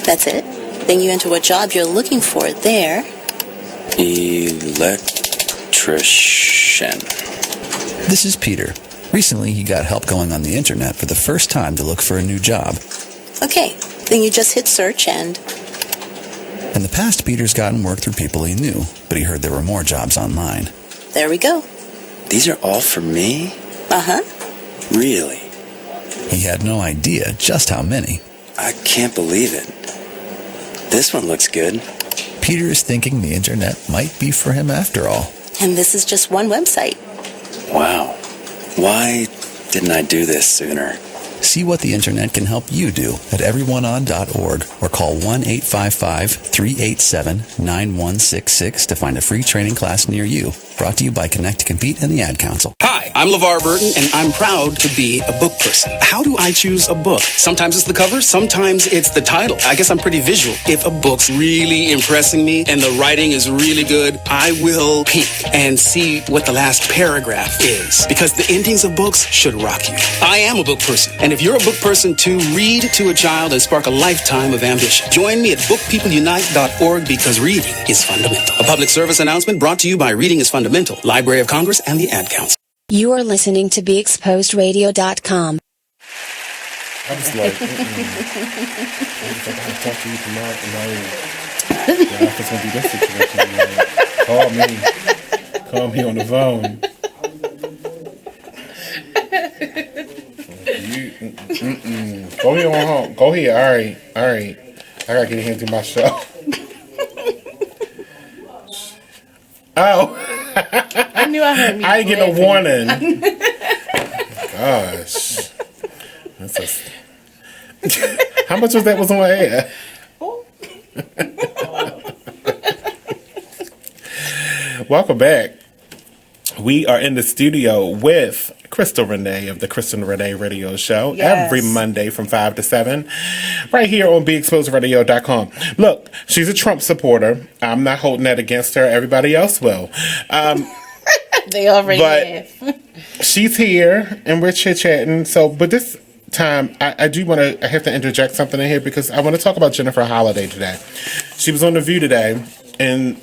That's it. Then you enter what job you're looking for there. Electrician. This is Peter. Recently, he got help going on the internet for the first time to look for a new job. Okay, then you just hit search and... In the past, Peter's gotten work through people he knew, but he heard there were more jobs online. There we go. These are all for me? Uh-huh. Really? He had no idea just how many. I can't believe it. This one looks good. Peter is thinking the internet might be for him after all. And this is just one website. Wow. Why didn't I do this sooner? See what the internet can help you do at everyoneon.org or call 1-855-387-9166 to find a free training class near you. Brought to you by Connect to Compete and the Ad Council. Hi, I'm LeVar Burton, and I'm proud to be a book person. How do I choose a book? Sometimes it's the cover, sometimes it's the title. I guess I'm pretty visual. If a book's really impressing me and the writing is really good, I will peek and see what the last paragraph is, because the endings of books should rock you. I am a book person, and if you're a book person too, read to a child and spark a lifetime of ambition. Join me at bookpeopleunite.org because reading is fundamental. A public service announcement brought to you by Reading is Fundamental, Library of Congress, and the Ad Council. You are listening to BeExposedRadio.com. I was like, I talk to you tomorrow, and the office gonna be this situation. Call me on the phone. Go here on home. Go here. All right. I gotta get in here and do my show. Oh. I knew I heard me. I didn't get no warning. Gosh. How much was that was on air? Welcome back. We are in the studio with Krystal Renee of the Krystal Renee Radio Show every Monday from 5 to 7 right here on BeExposedRadio.com. Look, she's a Trump supporter. I'm not holding that against her. Everybody else will. They already have. She's here and we're chit-chatting. But this time, I have to interject something in here because I want to talk about Jennifer Holliday today. She was on The View today and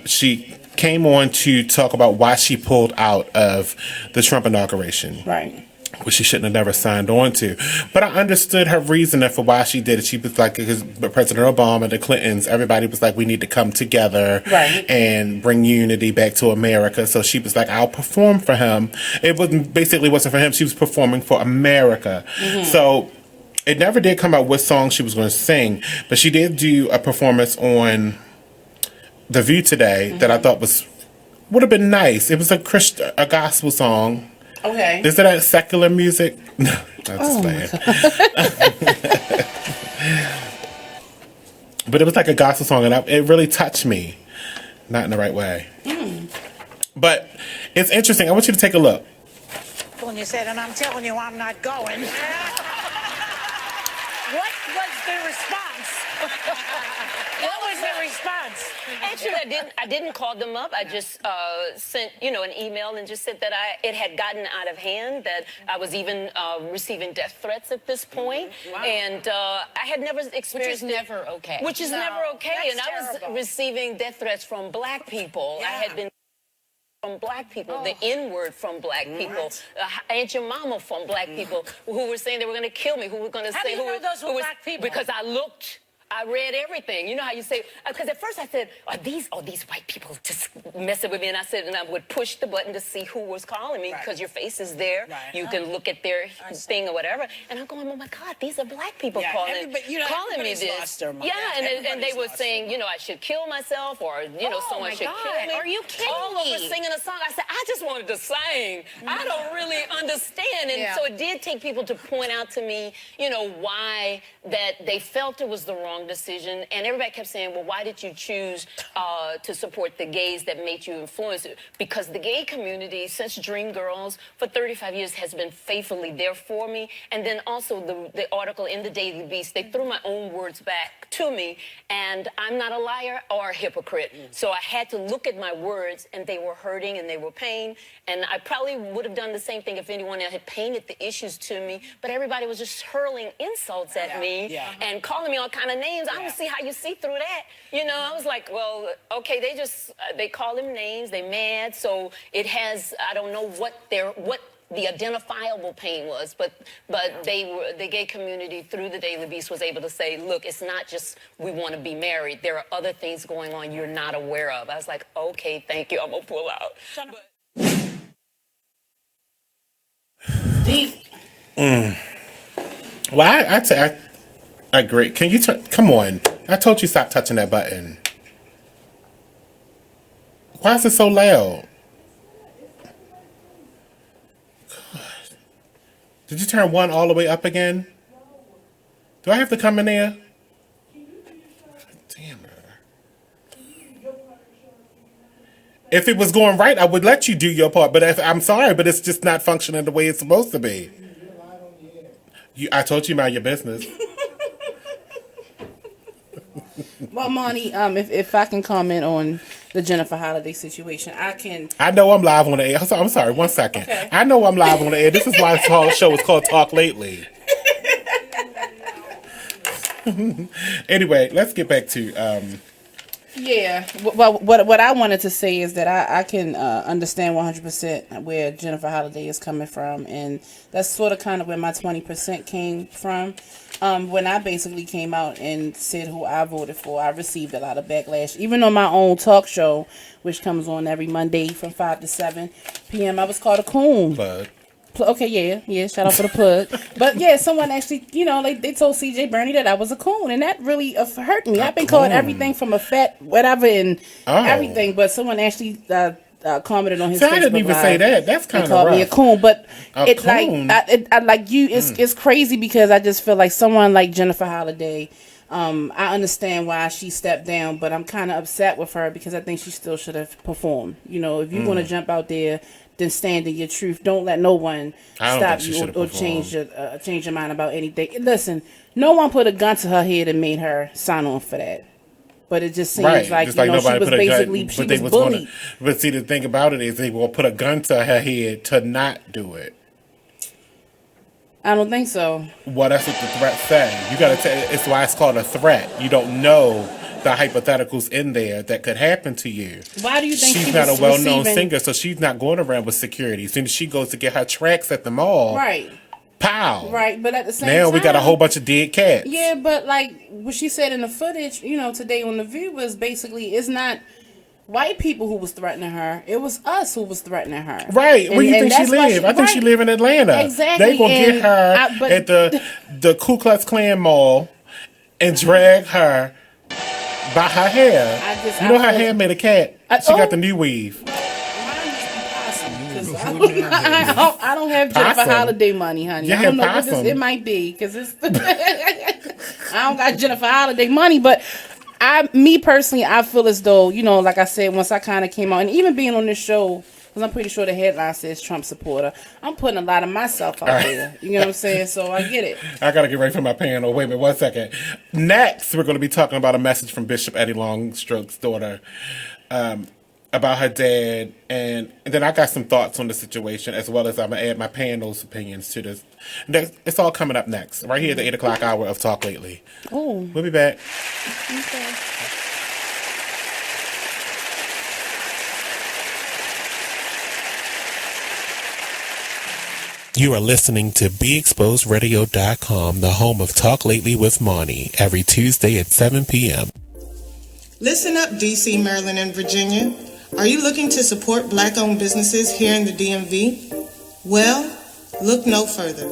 she came on to talk about why she pulled out of the Trump inauguration. Right. Which she shouldn't have never signed on to. But I understood her reasoning for why she did it. She was like, because President Obama, the Clintons, everybody was like, we need to come together and bring unity back to America. So she was like, I'll perform for him. It wasn't for him. She was performing for America. Mm-hmm. So it never did come out what song she was going to sing. But she did do a performance on The View today that I thought would have been nice. It was a gospel song. Okay. Is that secular music? No, I'm just playing. But it was like a gospel song, and it really touched me. Not in the right way. But it's interesting. I want you to take a look. When you said, and I'm telling you, I'm not going. What was the response? What was the response? Actually, I didn't call them up. I just sent, an email and just said that it had gotten out of hand, that I was even receiving death threats at this point. Wow. And I had never experienced Which is never okay. Which is never okay. And I was receiving death threats from black people. Yeah. I had been from black people, the N-word from black people, Aunt Your Mama from black people, who were saying they were going to kill me, who were going to say... How do you know those were black people? Because I read everything. You know how you say, because at first I said, are these white people just messing with me? And I would push the button to see who was calling me, because your face is there. Right. You can look at their thing or whatever. And I'm going, oh my God, these are black people calling me this. And they were saying, I should kill myself, or, someone should kill me. Are you kidding All over singing a song. I said, I just wanted to sing. I don't really understand. And so it did take people to point out to me, why that they felt it was the wrong decision. And everybody kept saying, well, why did you choose to support the gays that made you influence it? Because the gay community, since Dream Girls, for 35 years has been faithfully there for me. And then also the article in the Daily Beast, they threw my own words back to me. And I'm not a liar or a hypocrite. So I had to look at my words, and they were hurting and they were pain. And I probably would have done the same thing if anyone else had painted the issues to me. But everybody was just hurling insults at me and calling me all kind of names. I don't see how you see through that. I was like, well, okay, they call them names, they mad. So it has, I don't know what the identifiable pain was, but the gay community through the Daily Beast was able to say, look, it's not just we want to be married. There are other things going on you're not aware of. I was like, okay, thank you. I'm going to pull out. Well, I agree. Can you come on? I told you stop touching that button. Why is it so loud? God. Did you turn one all the way up again? Do I have to come in there? Damn it. If it was going right, I would let you do your part. But I'm sorry, but it's just not functioning the way it's supposed to be. I told you mind your business. Well, Monty, if I can comment on the Jennifer Holliday situation, I can. I know I'm live on the air. I'm sorry, 1 second. Okay. I know I'm live on the air. This is why this whole show is called Talk Lately. Anyway, let's get back to... Yeah. Well, what I wanted to say is that I can understand 100% where Jennifer Holliday is coming from, and that's sort of kind of where my 20% came from. When I basically came out and said who I voted for, I received a lot of backlash. Even on my own talk show, which comes on every Monday from 5 to 7 p.m., I was called a coon. Plug. Okay, yeah, shout out for the plug. But yeah, someone actually, they told CJ Bernie that I was a coon, and that really hurt me. I've been called everything from a fat whatever and everything, but someone actually commented on his Facebook I didn't even say that. That's kind of rough. Called me a coon, but it's coon? It's crazy because I just feel like someone like Jennifer Holliday. I understand why she stepped down, but I'm kind of upset with her because I think she still should have performed. If you want to jump out there, then stand in your truth. Don't let no one stop you or change your mind about anything. Listen, no one put a gun to her head and made her sign on for that. But it just seems like, she was basically bullied. But see, the thing about it is they will put a gun to her head to not do it. I don't think so. Well, that's what the threat say. You gotta it's why it's called a threat. You don't know the hypotheticals in there that could happen to you. Why do you think she's not a well-known singer, so she's not going around with security. As soon as she goes to get her tracks at the mall, right? Pow! Right, but at the same time, we got a whole bunch of dead cats. Yeah, but like what she said in the footage, today on The View was basically it's not white people who was threatening her. It was us who was threatening her. Right. Where do you think she live? I think she live in Atlanta. Exactly. They gonna get her at the Ku Klux Klan mall and drag her by her hair. Her hair made a cat. She got the new weave. I don't have Jennifer Holliday money, honey. I don't know what it might be because it's. I don't got Jennifer Holliday money, but Me personally, I feel as though, like I said, once I kind of came out, and even being on this show, because I'm pretty sure the headline says Trump supporter, I'm putting a lot of myself out there. You know what I'm saying? So I get it. I got to get ready for my panel. Wait a minute, 1 second. Next, we're going to be talking about a message from Bishop Eddie Longstroke's daughter about her dad. And then I got some thoughts on the situation, as well as I'm going to add my panel's opinions to this. It's all coming up next, right here at the 8 o'clock hour of Talk Lately. Oh. We'll be back. Okay. You are listening to BeExposedRadio.com, the home of Talk Lately with Monny, every Tuesday at 7 p.m. Listen up, D.C., Maryland, and Virginia. Are you looking to support Black-owned businesses here in the DMV? Well, look no further.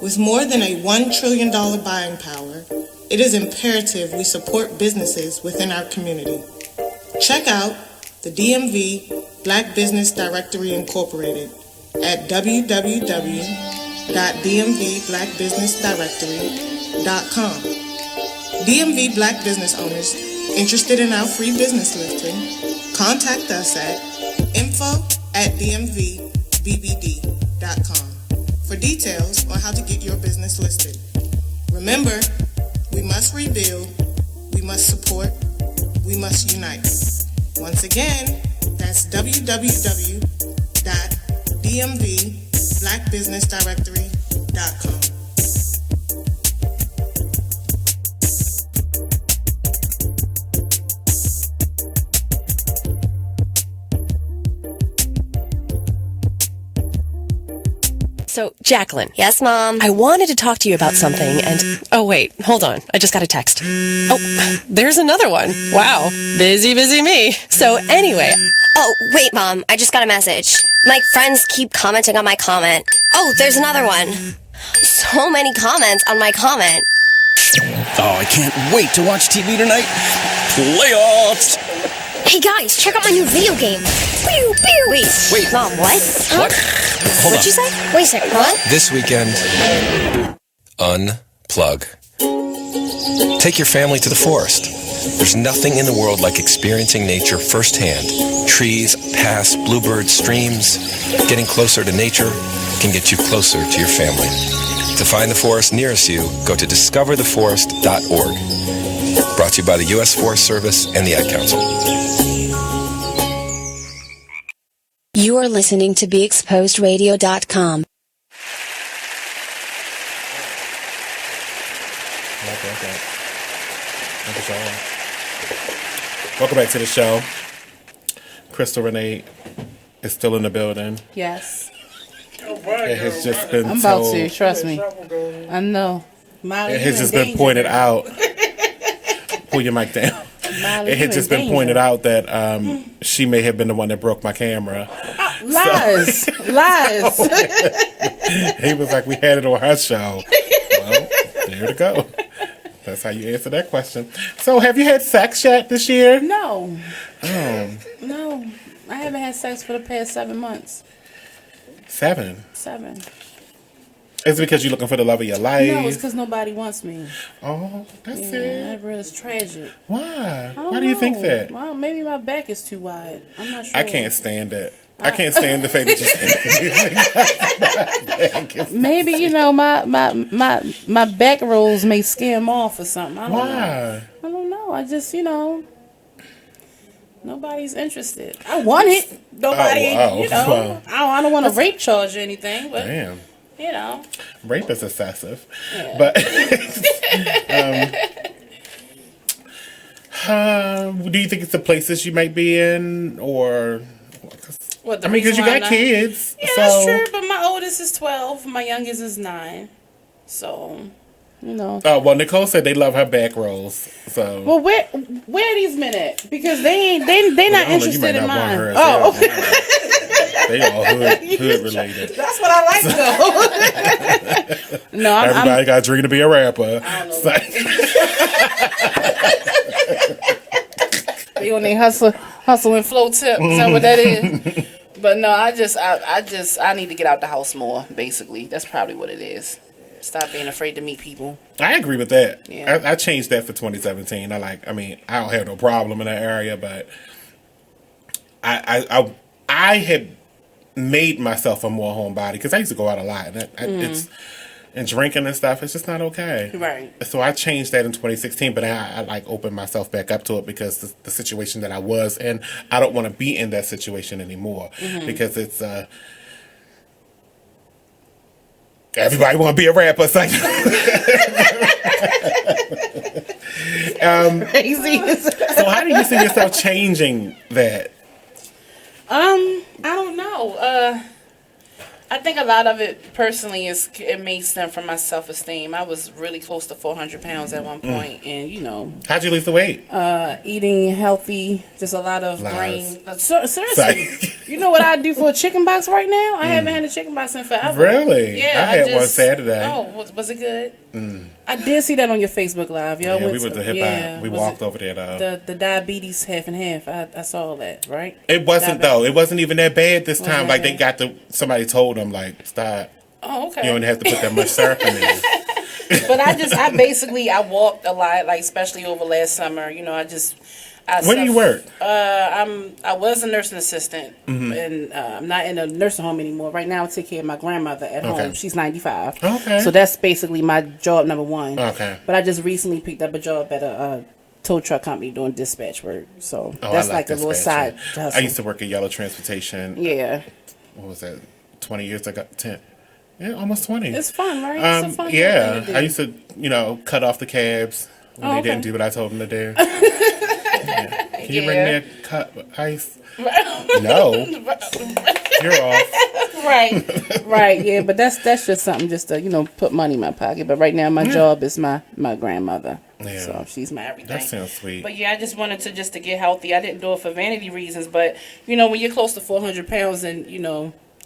With more than a $1 trillion buying power, it is imperative we support businesses within our community. Check out the DMV Black Business Directory Incorporated at www.dmvblackbusinessdirectory.com. DMV Black business owners interested in our free business listing, contact us at info@dmvbbd.com for details on how to get your business listed. Remember, we must rebuild, we must support, we must unite. Once again, that's www.dmvblackbusinessdirectory.com. So, Jacqueline. Yes, Mom? I wanted to talk to you about something, and... Oh, wait. Hold on. I just got a text. Oh, there's another one. Wow. Busy me. So, anyway... Oh, wait, Mom. I just got a message. My friends keep commenting on my comment. Oh, there's another one. So many comments on my comment. Oh, I can't wait to watch TV tonight. Playoffs! Hey, guys, check out my new video game. Pew, pew. Wait. Mom, what? Huh? What? Hold What'd on. you say? Wait a second, what? This weekend, unplug. Take your family to the forest. There's nothing in the world like experiencing nature firsthand. Trees, paths, bluebirds, streams. Getting closer to nature can get you closer to your family. To find the forest nearest you, go to discovertheforest.org. Brought to you by the U.S. Forest Service and the Ad Council. You are listening to BeExposedRadio.com. Welcome back to the show. Krystal, Renee is still in the building. Yes. It has just been I'm about to, trust me. I know. Molly, it has just been pointed out. Pull your mic down. Molly, it had just been pointed out that she may have been the one that broke my camera. Lies. Lies. He was like, we had it on her show. Well, there to go. That's how you answer that question. So, have you had sex yet this year? No. Oh. No. I haven't had sex for the past 7 months. 7? 7. Is it because you're looking for the love of your life? No, it's because nobody wants me. Oh, that's it. That really is tragic. Why? Why do you think that? Well, maybe my back is too wide. I'm not sure. I can't stand it. I can't stand the fact that you say maybe, my back rolls may scare him off or something. I don't know. I don't know. I just, nobody's interested. I want it. Nobody, I don't want a rape charge or anything, but, damn. Rape is excessive. Yeah. But, do you think it's the places you might be in, or... because you got kids. Yeah, that's true. But my oldest is 12. My youngest is 9. So, Oh, well, Nicole said they love her back rolls. So. Well, where are these men at? Because they not interested in mine. Oh, okay. They all hood related. That's what I like though. No, everybody got a dream to be a rapper. They on their hustle and flow tip. Is that what that is? But no, I need to get out the house more. Basically, that's probably what it is. Stop being afraid to meet people. I agree with that. Yeah. I changed that for 2017. I don't have no problem in that area, but I had made myself a more homebody because I used to go out a lot. And drinking and stuff, it's just not okay. Right. So I changed that in 2016, but I like opened myself back up to it because the situation that I was in, I don't want to be in that situation anymore because it's everybody want to be a rapper. It's like crazy. So how do you see yourself changing that? I don't know. I think a lot of it personally it may stem from my self-esteem. I was really close to 400 pounds at one point, and How'd you lose the weight? Eating healthy, just a lot of Lies. grain. Seriously, you know what I do for a chicken box right now? I haven't had a chicken box in forever. Really? Yeah, I had one Saturday. Oh, was it good? I did see that on your Facebook Live. Y'all we went to hip hop. We walked over there though. The diabetes half and half. I saw that, right? It wasn't though. It wasn't even that bad this time. Like they somebody told them like stop. Oh, okay. You don't have to put that much syrup in there. But I walked a lot, like especially over last summer. Where do you work? I was a nursing assistant, and I'm not in a nursing home anymore. Right now, I take care of my grandmother at home. She's 95. Okay. So that's basically my job number one. Okay. But I just recently picked up a job at a tow truck company doing dispatch work. So that's like a little side hustle. I used to work at Yellow Transportation. Yeah. What was that? 20 years ago? 10. Yeah, almost 20. It's fun, right? It's a fun yeah. thing to do. I used to, cut off the cabs when they didn't do what I told them to do. Can you bring me a cup of ice? No. You're off. Right, yeah, but that's just something just to, put money in my pocket. But right now my job is my grandmother. Yeah. So she's my everything. That sounds sweet. But yeah, I just wanted to get healthy. I didn't do it for vanity reasons, but when you're close to 400 pounds and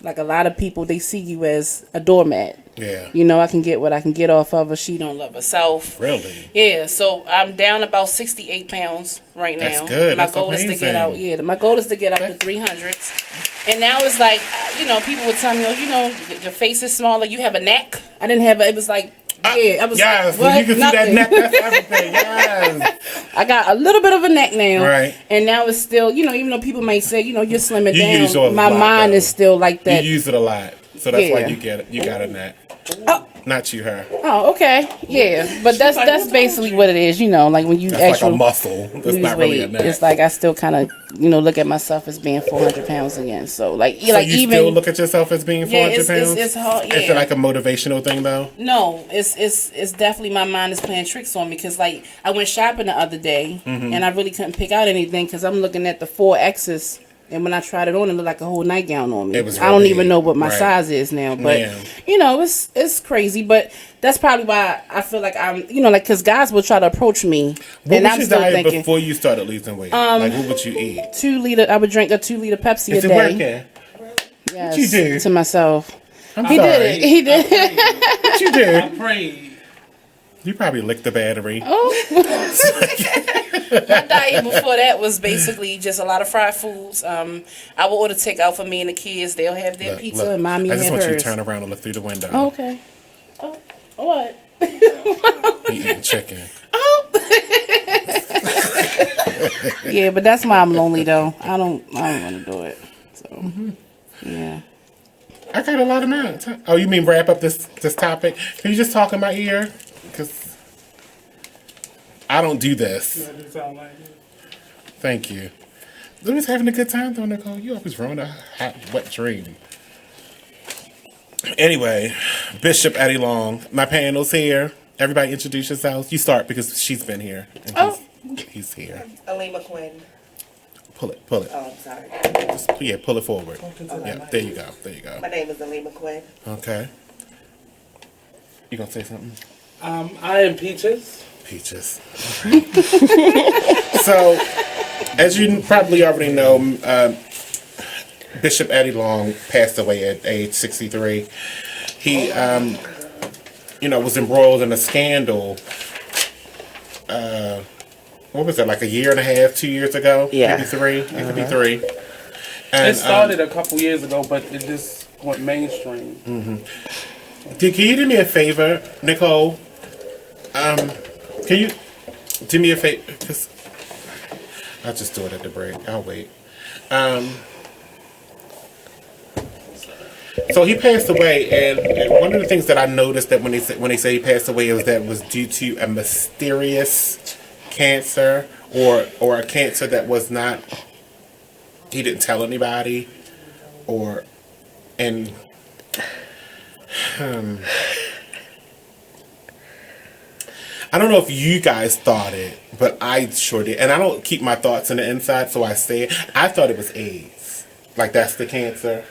like a lot of people, they see you as a doormat. Yeah. I can get what I can get off of her. She don't love herself. Really? Yeah. So I'm down about 68 pounds right now. That's good. My That's goal amazing. is to get out. Yeah. My goal is to get up to 300s. And now it's like, people would tell me, your face is smaller. You have a neck. I didn't have it was like. Yeah, I was yes, like, you can see that neck. That's everything. Yes, I got a little bit of a neck now, right? And now it's still, even though people might say, you're slimming you down, my mind is still like that. You use it a lot, so that's why you get it. You got a neck. Oh. Not you, her. Oh, okay, yeah, but that's basically what it is, like when you that's like a muscle. That's not really a neck. It's like I still kind of, look at myself as being 400 pounds again. So like, so like you even still look at yourself as being 400 pounds. It's hard. Yeah. Is it like a motivational thing though? No, it's definitely my mind is playing tricks on me because like I went shopping the other day and I really couldn't pick out anything because I'm looking at the 4X's. And when I tried it on, it looked like a whole nightgown on me. It was I don't even know what my size is now, but it's crazy. But that's probably why I feel like I'm, because guys will try to approach me, what was your diet before you started losing weight? Like what would you eat? 2 liter. I would drink a 2 liter Pepsi a day. Working? Yes, what you do to myself? I'm he sorry. did it. He did. What you do? I prayed. You probably licked the battery. Oh. My diet before that was basically just a lot of fried foods. I would order takeout for me and the kids. They'll have their pizza and mommy I have just want you to hers. turn around and look through the window. Oh, okay. Oh, what? Eating chicken. Oh. Yeah, but that's why I'm lonely though. I don't want to do it. So yeah. I got a lot of minutes. Oh, you mean wrap up this topic? Can you just talk in my ear? Because I don't do this. Thank you. Louis having a good time though, Nicole. You always ruin a hot, wet dream. Anyway, Bishop Eddie Long. My panel's here. Everybody introduce yourselves. You start because she's been here. And he's here. Alima Quinn. Pull it. Oh, I'm sorry. Pull it forward. Yeah, there you go. My name is Alima Quinn. Okay. You gonna say something? I am Peaches. So, as you probably already know, Bishop Eddie Long passed away at age 63. He, was embroiled in a scandal. What was that? Like a year and a half, 2 years ago? Yeah. Maybe 3. It could be 3. And, it started a couple years ago, but it just went mainstream. Can you do me a favor, Nicole? Can you do me a favor? Cause I'll just do it at the break. I'll wait. So he passed away, and one of the things that I noticed that when they say he passed away was that it was due to a mysterious cancer or a cancer that was not. He didn't tell anybody, and. I don't know if you guys thought it, but I sure did. And I don't keep my thoughts on the inside, so I say it. I thought it was AIDS. Like, that's the cancer.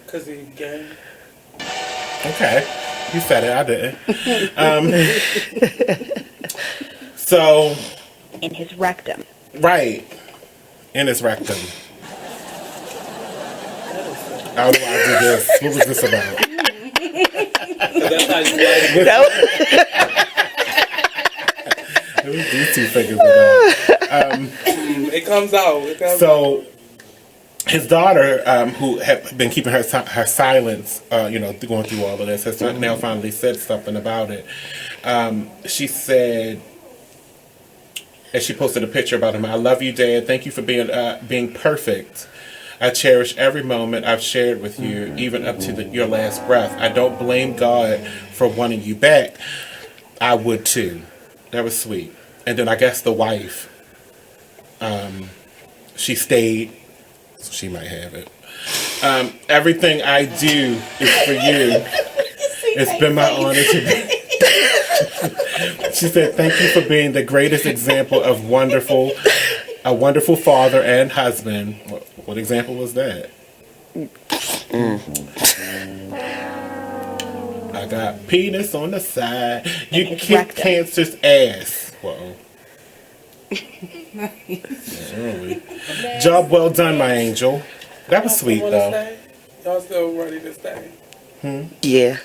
Because he's gay. Okay. You said it. I didn't. So. In his rectum. Right. In his rectum. How do I do this? What was this about? That's how you like it. What was these two figures about? It comes out. So, his daughter, who had been keeping her silence, going through all of this, has now finally said something about it. She said, and she posted a picture about him. I love you, Dad. Thank you for being perfect. I cherish every moment I've shared with you, even up to your last breath. I don't blame God for wanting you back. I would too. That was sweet. And then I guess the wife, she stayed. So she might have it. Everything I do is for you. It's been my honor to be. She said, thank you for being the greatest example of a wonderful father and husband. What example was that? I got penis on the side. You kick cancer's ass. Whoa. Job well done, my angel. That was sweet, though. Y'all still ready to stay? Yeah.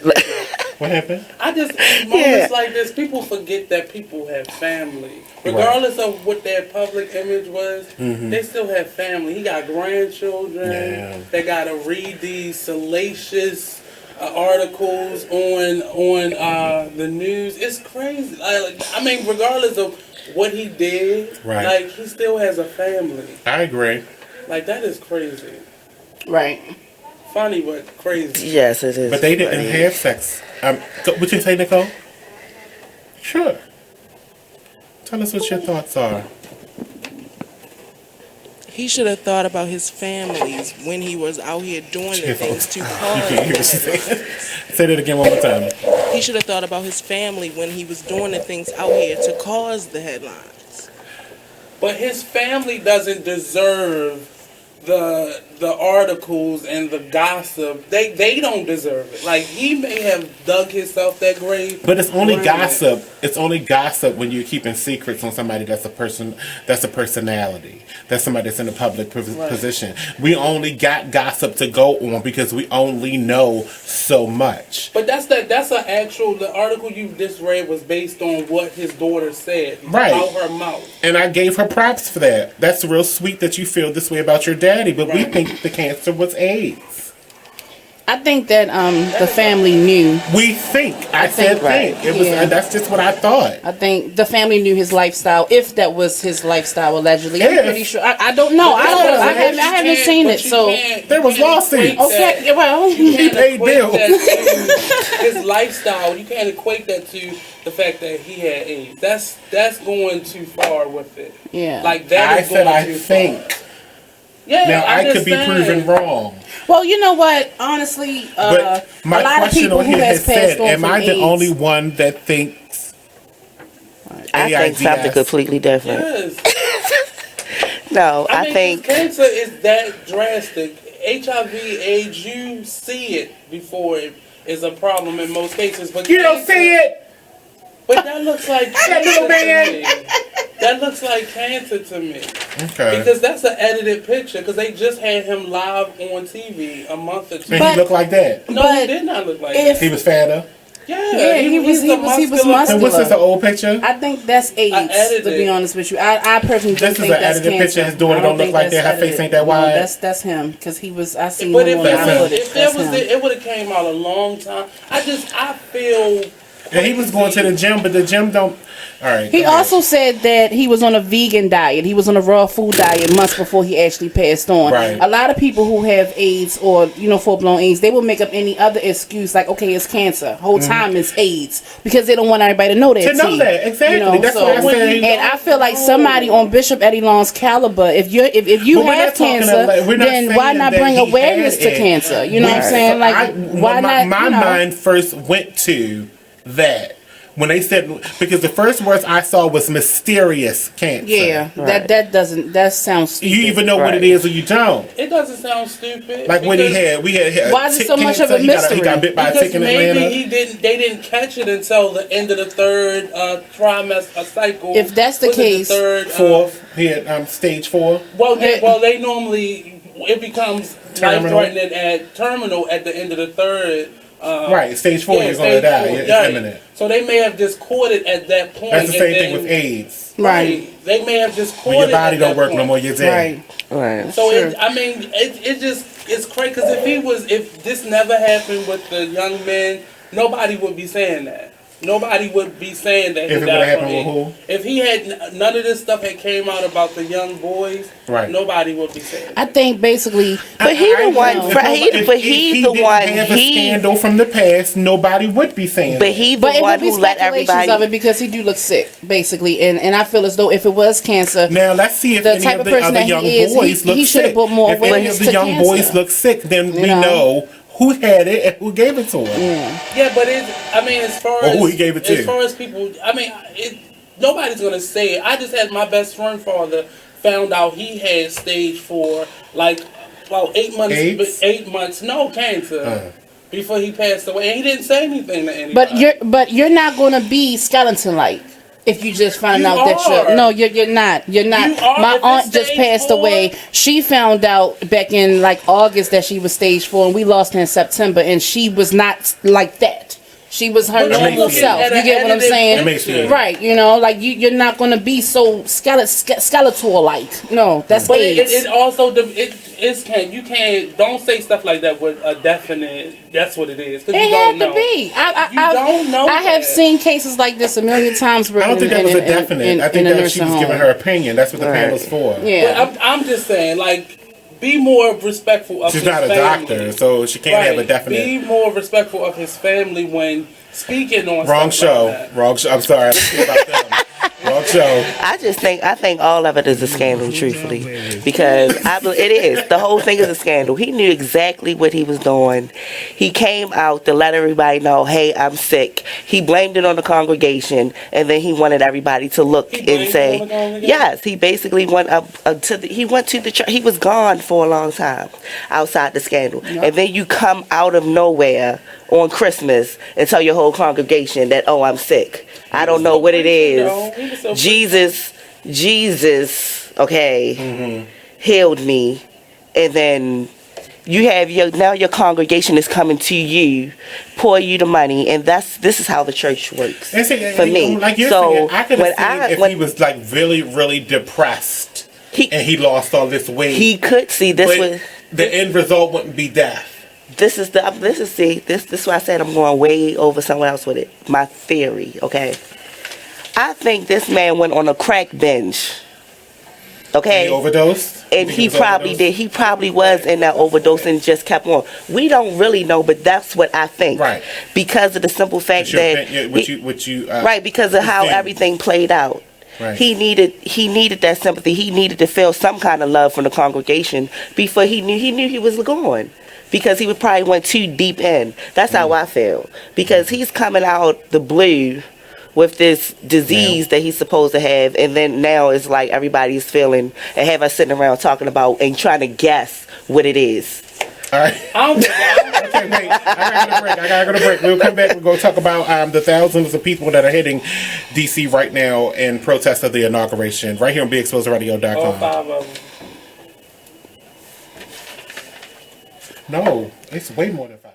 What happened? I just, moments like this, people forget that people have family. Regardless of what their public image was, they still have family. He got grandchildren. Yeah. They got to read these salacious articles on the news. It's crazy. I mean, regardless of what he did, like, he still has a family. I agree. Like, that is crazy. Right. Funny, but crazy. Yes, it is. But they didn't have sex. What you say, Nicole? Sure. Tell us what your thoughts are. He should have thought about his families when he was out here doing the things to cause. Say that again one more time. He should have thought about his family when he was doing the things out here to cause the headlines. But his family doesn't deserve the articles and the gossip. They don't deserve it. Like, he may have dug himself that grave. But it's only gossip. It's only gossip when you're keeping secrets on somebody that's a personality. That's somebody that's in a public position. We only got gossip to go on because we only know so much. But the article you just read was based on what his daughter said. Right. Out her mouth. And I gave her props for that. That's real sweet that you feel this way about your daddy, but we think the cancer was AIDS. I think that the family knew. We think. I said think. It was. That's just what I thought. I think the family knew his lifestyle, if that was his lifestyle allegedly. I'm pretty sure. I don't know. I haven't seen it. So there was lawsuits. Okay. Well, he paid bills. His lifestyle. You can't equate that to the fact that he had AIDS. That's going too far with it. Yeah. Like that. I said I think. Yeah, now I could be proven wrong. Well, you know what? Honestly, but my a lot of people who has passed on am I the AIDS. only one that thinks? I think something completely different. Yes. No, I think cancer is that drastic. HIV/AIDS, you see it before it is a problem in most cases, but you don't see it. But that looks like cancer to me. That looks like cancer to me. Okay. Because that's an edited picture. Because they just had him live on TV a month or two. And he looked like that. No, he did not look like that. He was fatter. Yeah, he was muscular. So what's this, an old picture? I think that's AIDS, to be honest with you. I personally don't think that's cancer. This is an edited picture. His daughter don't look like that. Her face ain't that wide. No, that's him, because he was, I seen But him on the footage. if there was it would have came out a long time. I feel... And he was going to the gym, but the gym don't... All right. He also said that he was on a vegan diet. He was on a raw food diet months before he actually passed on. Right. A lot of people who have AIDS or, full-blown AIDS, they will make up any other excuse like, okay, it's cancer. Whole time it's AIDS. Because they don't want everybody to know that. To know that, exactly. That's what I say. And I feel like somebody on Bishop Eddie Long's caliber, if you have cancer, then why not bring awareness to cancer? You know what I'm saying? Like, why not? My mind first went to that. When they said, because the first words I saw was mysterious cancer. Yeah, that sounds stupid. You even know what it is or you don't. It doesn't sound stupid. Like when we had why is it so much of a mystery? He got bit by a tick in Atlanta. They didn't catch it until the end of the third trimester cycle. If that's the case, fourth, he had stage 4. Well, they normally, it becomes life-threatening at terminal at the end of the third. Right, stage 4, you're going to die. It's imminent. So they may have just caught it at that point. That's the same thing with AIDS. Right. They may have just caught it. When your body don't work no more, you're dead. Right. So it's crazy, because if this never happened with the young men, nobody would be saying that. Nobody would be saying that. If it would have happened with who? If he had none of this stuff had came out about the young boys, nobody would be saying that. I think basically, but he's the one. But he's the one. Have a scandal from the past. Nobody would be saying. But he's the one who let everybody. Of it because he do look sick, basically, and I feel as though if it was cancer, now let's see if any of the other young boys look sick. He should have put more awareness to cancer. If any of the young boys look sick, then we know who had it and who gave it to him. Yeah, but as far as who he gave it to. As far as people, nobody's gonna say it. I just had my best friend father found out he had stage 4, like about 8 months. AIDS? 8 months, no cancer. Before he passed away, and he didn't say anything to anybody. But you're not gonna be skeleton-like. If you just find out that you're not. You're not. My aunt just passed away. She found out back in like August that she was stage 4, and we lost her in September, and she was not like that. She was her normal self. You get what I'm saying? Right. Like you're not going to be so skeletal like. No, that's AIDS. It also you can't don't say stuff like that with a definite. That's what it is. It had to be. I don't know. I have seen cases like this a million times. I don't think that was a definite. I think that she was giving her opinion. That's what the panel's for. Yeah. But I'm just saying, like, be more respectful of his family. She's not a doctor, so she can't have a definite. Be more respectful of his family when speaking on Wrong show. I'm sorry. Let's see about them. Wrong show. I think all of it is a scandal, truthfully, because it is. The whole thing is a scandal. He knew exactly what he was doing. He came out to let everybody know, hey, I'm sick. He blamed it on the congregation, and then he wanted everybody to look and say, yes. He basically went he went to the church. He was gone for a long time outside the scandal, and then you come out of nowhere on Christmas and tell your whole congregation that, oh, I'm sick. I don't know what it is. Jesus, okay, healed me. And then you have your congregation is coming to you, pour you the money, and this is how the church works for me. Like you're saying, I could have seen if he was like really, really depressed and he lost all this weight. He could see this the end result wouldn't be death. This is why I said I'm going way over someone else with it. My theory, okay? I think this man went on a crack binge. Okay? He overdosed? And he probably did. He probably was in that overdose and just kept on. We don't really know, but that's what I think. Right. Because of the simple fact that right, because of how everything played out. Right. He needed that sympathy. He needed to feel some kind of love from the congregation before he knew he was gone. Because he probably went too deep in. That's how I feel. Because he's coming out the blue with this disease that he's supposed to have, and then now it's like everybody's feeling and have us sitting around talking about and trying to guess what it is. All right. Okay, wait. I gotta go to break. We'll come back. We're going to talk about the thousands of people that are hitting D.C. right now in protest of the inauguration. Right here on BeExposedRadio.com. All 5 of them. No, it's way more than 5.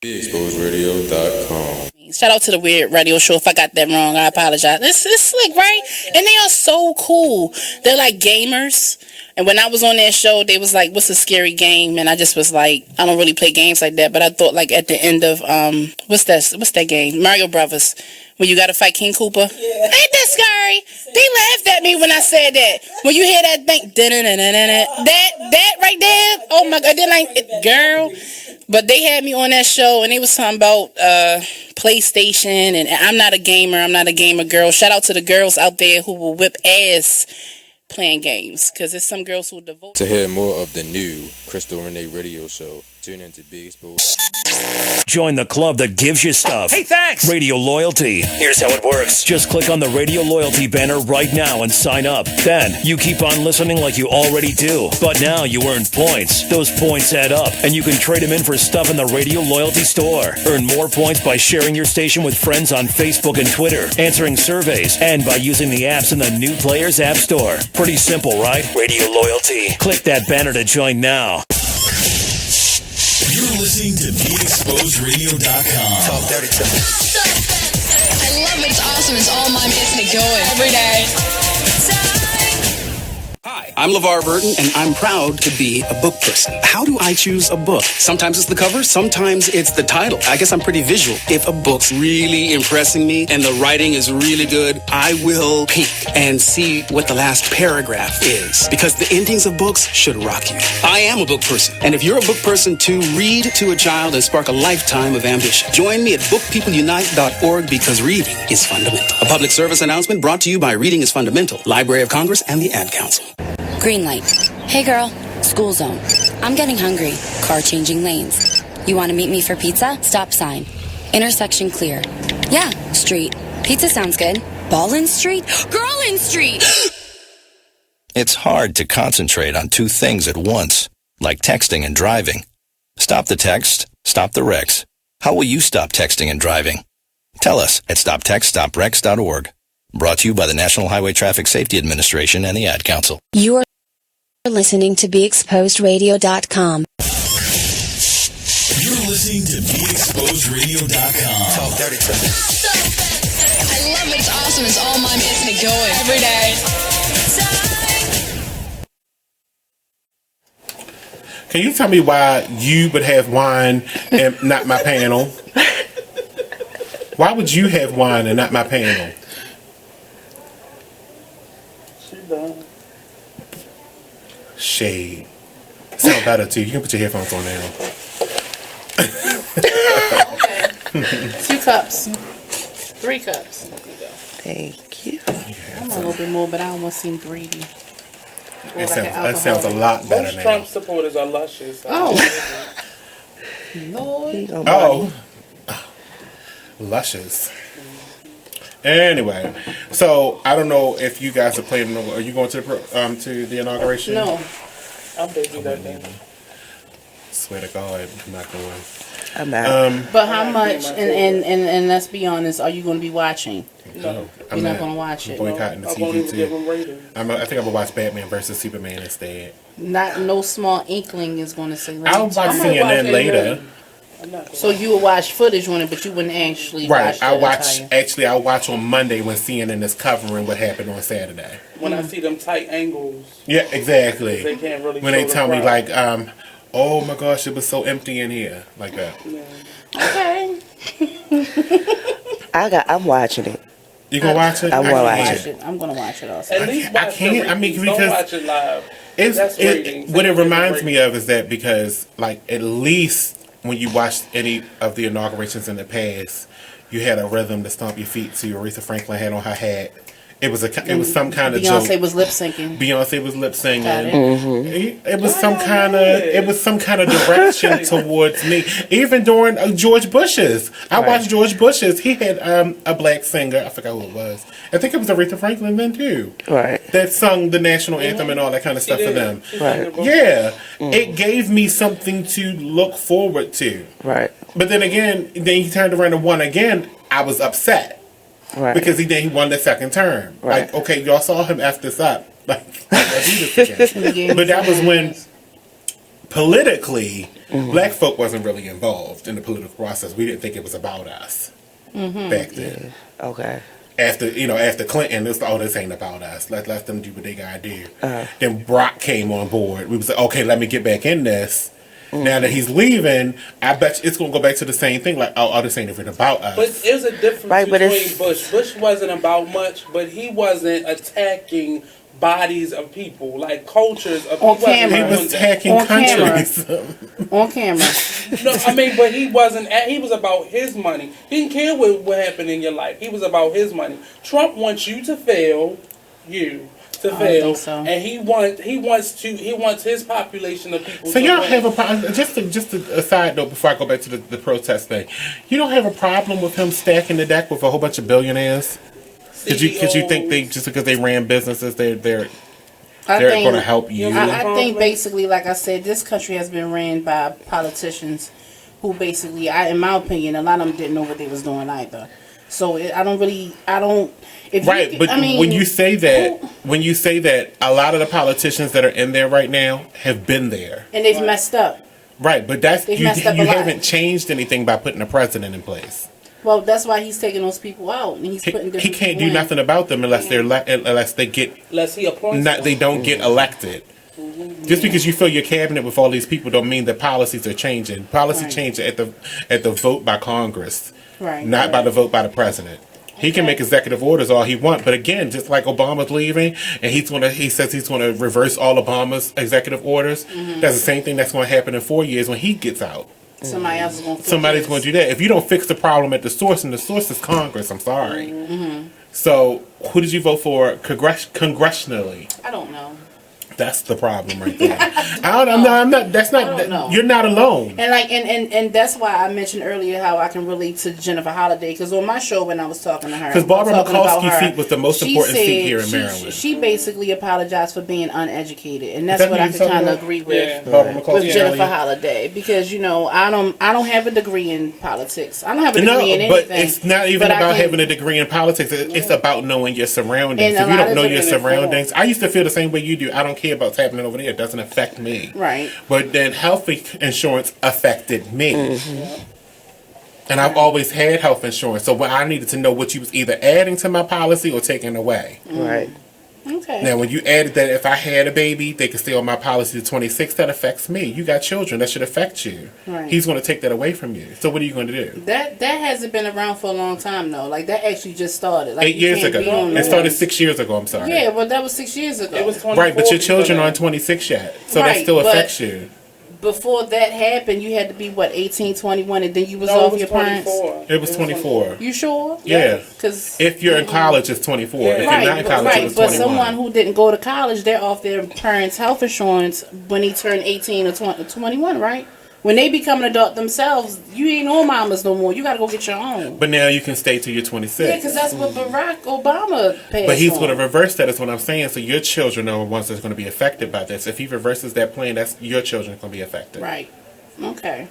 BeExposedRadio.com. Shout out to the Weird Radio Show. If I got that wrong, I apologize. It's slick, right? And they are so cool. They're like gamers. And when I was on that show, they was like, what's a scary game? And I just was like, I don't really play games like that. But I thought like at the end of, what's that game? Mario Brothers. When you gotta fight King Koopa. Yeah. Ain't that scary? They laughed at me when I said that. When you hear that thing, that right there, oh my God, they're like, girl. But they had me on that show, and they was talking about PlayStation, and I'm not a gamer. I'm not a gamer girl. Shout out to the girls out there who will whip ass playing games, because there's some girls who devote. To hear more of the new Krystal Renee radio show, tune in to Be Exposed. Join the club that gives you stuff. Hey, thanks! Radio Loyalty. Here's how it works. Just click on the Radio Loyalty banner right now and sign up. Then you keep on listening like you already do. But now you earn points. Those points add up, and you can trade them in for stuff in the Radio Loyalty store. Earn more points by sharing your station with friends on Facebook and Twitter, answering surveys, and by using the apps in the New Players App Store. Pretty simple, right? Radio Loyalty. Click that banner to join now. You're listening to BeExposedRadio.com. Talk dirty to me. I love it. It's awesome. It's all mine. Gets me going every day. Hi, I'm LeVar Burton, and I'm proud to be a book person. How do I choose a book? Sometimes it's the cover, sometimes it's the title. I guess I'm pretty visual. If a book's really impressing me and the writing is really good, I will peek and see what the last paragraph is, because the endings of books should rock you. I am a book person, and if you're a book person too, read to a child and spark a lifetime of ambition. Join me at bookpeopleunite.org, because reading is fundamental. A public service announcement brought to you by Reading is Fundamental, Library of Congress, and the Ad Council. Green light. Hey girl, school zone. I'm getting hungry. Car changing lanes. You want to meet me for pizza? Stop sign. Intersection clear. Yeah, street. Pizza sounds good. Ballin Street? Girlin Street! It's hard to concentrate on two things at once, like texting and driving. Stop the text, stop the wrecks. How will you stop texting and driving? Tell us at stoptextstopwrecks.org. Brought to you by the National Highway Traffic Safety Administration and the Ad Council. You are listening to BeExposedRadio.com. You're listening to BeExposedRadio.com. Talk dirty to me. I love it. It's awesome. It's all mine. Gets me going every day. Can you tell me why you would have wine and not my panel? Why would you have wine and not my panel? Shade. Sound better too. You can put your headphones on now. Okay. 2 cups. 3 cups. Thank you. I'm a little bit more, but I don't want to seem greedy. That sounds a lot better Most now. Trump supporters are luscious. Oh. Lord. Oh. Luscious. Anyway, so I don't know if you guys are planning. Are you going to the inauguration? No. I'm busy that day. Swear to God, I'm not going. I'm not. But how much? And let's be honest. Are you going to be watching? No, You're not going to watch it. Boycotting the I won't TV even give too. them ratings. I think I'm gonna watch Batman versus Superman instead. No small inkling is going to say. I'll watch CNN later. So you will watch footage on it, but you wouldn't actually watch I watch on Monday when CNN is covering what happened on Saturday. When I see them tight angles. Yeah, exactly. They can't really when show they the tell me crowd. like, oh my gosh, it was so empty in here, like that. Okay. I'm watching it. You gonna watch it? I'm gonna watch it. I'm gonna watch it also. At least watch I can't. I mean, don't because watch it live. what it reminds me of is that because like at least when you watched any of the inaugurations in the past, you had a rhythm to stomp your feet to. Aretha Franklin had on her hat. It was some kind of Beyonce joke. was lip syncing. Beyonce was lip singing. Mm-hmm. It was some kind of direction towards me. Even during George Bush's, I watched George Bush's. He had a black singer. I forgot who it was. I think it was Aretha Franklin then too. Right. That sung the national anthem and all that kind of stuff for them. Right. Yeah. It gave me something to look forward to. Right. But then again, then he turned around and won again. I was upset. Right. Because he won the second term. Right. Like, okay, y'all saw him F this up. Like, let's do this again. But that was when politically, black folk wasn't really involved in the political process. We didn't think it was about us back then. Yeah. Okay. After Clinton, this ain't about us. Let them do what they gotta do. Then Brock came on board. We was like, okay, let me get back in this. Now that he's leaving, I bet it's going to go back to the same thing. Like, this ain't even about us. But there's a difference between Bush. Bush wasn't about much, but he wasn't attacking bodies of people, like cultures of people. He was attacking countries. On camera. No, I mean, but he wasn't. He was about his money. He didn't care what happened in your life. He was about his money. Trump wants you to fail. And he wants his population of people. So you don't have a problem. Just a side note before I go back to the protest thing. You don't have a problem with him stacking the deck with a whole bunch of billionaires. Because you think they just because they ran businesses they're going to help you. I think basically, like I said, this country has been ran by politicians who basically, in my opinion, a lot of them didn't know what they was doing either. So when you say that, a lot of the politicians that are in there right now have been there and they've messed up. Right, but you haven't changed anything by putting a president in place. Well, that's why he's taking those people out, and he's putting different. He can't do nothing about them unless they don't get elected. Just because you fill your cabinet with all these people don't mean that policies are changing. Policy change at the vote by Congress, not by the vote by the president. He can make executive orders all he wants, but again, just like Obama's leaving, and he says he's going to reverse all Obama's executive orders. That's the same thing that's going to happen in 4 years when he gets out. Somebody's going to do that. If you don't fix the problem at the source, and the source is Congress, I'm sorry. So, who did you vote for congressionally? I don't know. That's the problem right there. I'm not. That's not. You're not alone. And that's why I mentioned earlier how I can relate to Jennifer Holliday, because on my show when I was talking to her, because Barbara McCoskey's seat was the most important seat here in Maryland. She basically apologized for being uneducated, and that's what I can kind of agree with Jennifer Holliday, because I don't have a degree in politics. I don't have a degree in anything. But it's not even about having a degree in politics. It's about knowing your surroundings. If you don't know your surroundings, I used to feel the same way you do. I don't care about what's happening over there. It doesn't affect me. Right. But then health insurance affected me. And I've always had health insurance. So I needed to know what you was either adding to my policy or taking away. Right. Okay. Now, when you added that if I had a baby, they could stay on my policy to 26, that affects me. You got children. That should affect you. Right. He's going to take that away from you. So what are you going to do? That hasn't been around for a long time, though. Like, that actually just started. 8 years ago. It started 6 years ago, I'm sorry. Yeah, well, that was 6 years ago. It was 24 right, but your children aren't 26 yet. So that still affects you. Before that happened, you had to be, 18, 21, and then you was off your parents? It was 24. You sure? Yeah. Because if you're in college, it's 24. If you're not in college, it's 21. But someone who didn't go to college, they're off their parents' health insurance when they turn 18 or 21, right? When they become an adult themselves, you ain't on mamas no more. You got to go get your own. But now you can stay till you're 26. Yeah, because that's what Barack Obama passed. But he's going to reverse that, is what I'm saying. So your children are the ones that's going to be affected by this. If he reverses that plan, that's your children going to be affected. Right. Okay.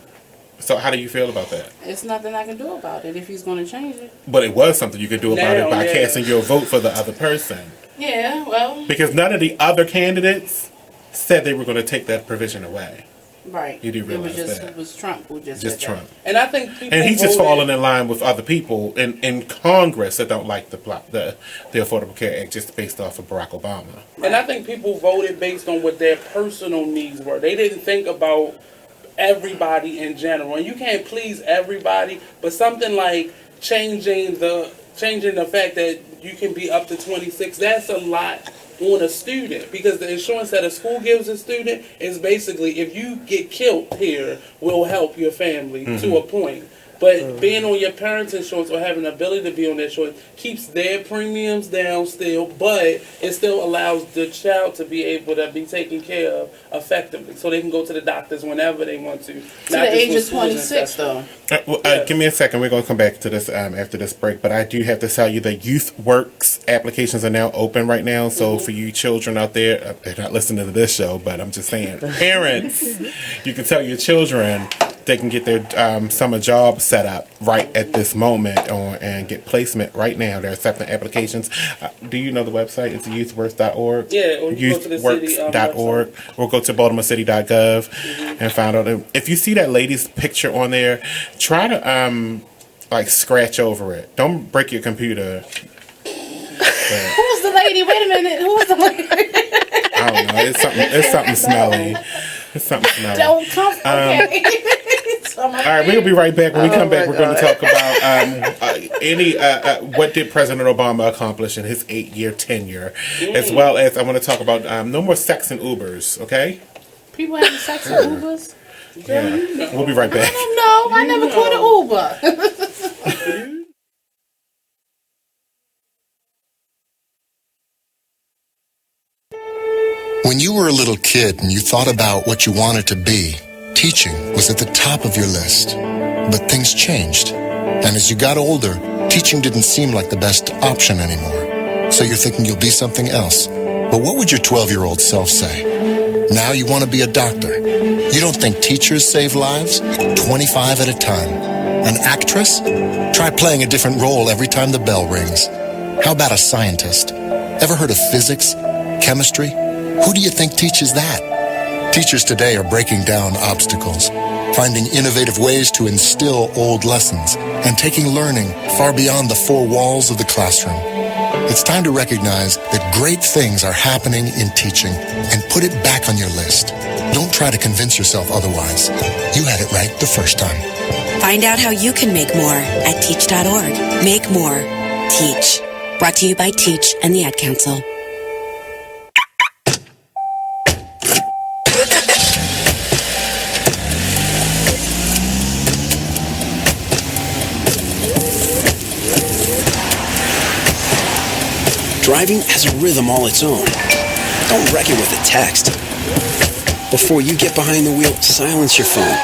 So how do you feel about that? It's nothing I can do about it if he's going to change it. But it was something you could do about it by casting your vote for the other person. Yeah, well. Because none of the other candidates said they were going to take that provision away. Right. You do realize it was Trump who just said Trump. That. And I think people and he's just falling in line with other people in Congress that don't like the Affordable Care Act just based off of Barack Obama. And I think people voted based on what their personal needs were. They didn't think about everybody in general. And you can't please everybody, but something like changing the fact that you can be up to 26, that's a lot on a student, because the insurance that a school gives a student is basically, if you get killed here, will help your family to a point. But being on your parents' insurance or having the ability to be on their insurance keeps their premiums down still, but it still allows the child to be able to be taken care of effectively, so they can go to the doctors whenever they want to. To the age of 26, though. Give me a second. We're going to come back to this after this break. But I do have to tell you the Youth Works applications are now open right now. So for you children out there, they're not listening to this show, but I'm just saying, parents, you can tell your children they can get their summer job set up right at this moment and get placement right now. They're accepting applications. Do you know the website? It's youthworks.org. Yeah, or you go to the youthworks.org. Or go to baltimorecity.gov and find out. If you see that lady's picture on there, try to scratch over it. Don't break your computer. Who's the lady? Wait a minute. Who was the lady? I don't know. It's something smelly. It's something smelly. Don't come. Okay. All right, we'll be right back. When we come back, we're going to talk about what did President Obama accomplish in his 8-year tenure, as well as I want to talk about no more sex in Ubers. Okay? People having sex in Ubers. Yeah, we'll be right back. I don't know. I never caught an Uber. When you were a little kid and you thought about what you wanted to be, teaching was at the top of your list. But things changed. And as you got older, teaching didn't seem like the best option anymore. So you're thinking you'll be something else. But what would your 12-year-old self say? Now you want to be a doctor. You don't think teachers save lives? 25 at a time. An actress? Try playing a different role every time the bell rings. How about a scientist? Ever heard of physics? Chemistry? Who do you think teaches that? Teachers today are breaking down obstacles, finding innovative ways to instill old lessons, and taking learning far beyond the four walls of the classroom. It's time to recognize that great things are happening in teaching and put it back on your list. Don't try to convince yourself otherwise. You had it right the first time. Find out how you can make more at teach.org. Make more. Teach. Brought to you by Teach and the Ad Council. Driving has a rhythm all its own. Don't wreck it with a text. Before you get behind the wheel, silence your phone.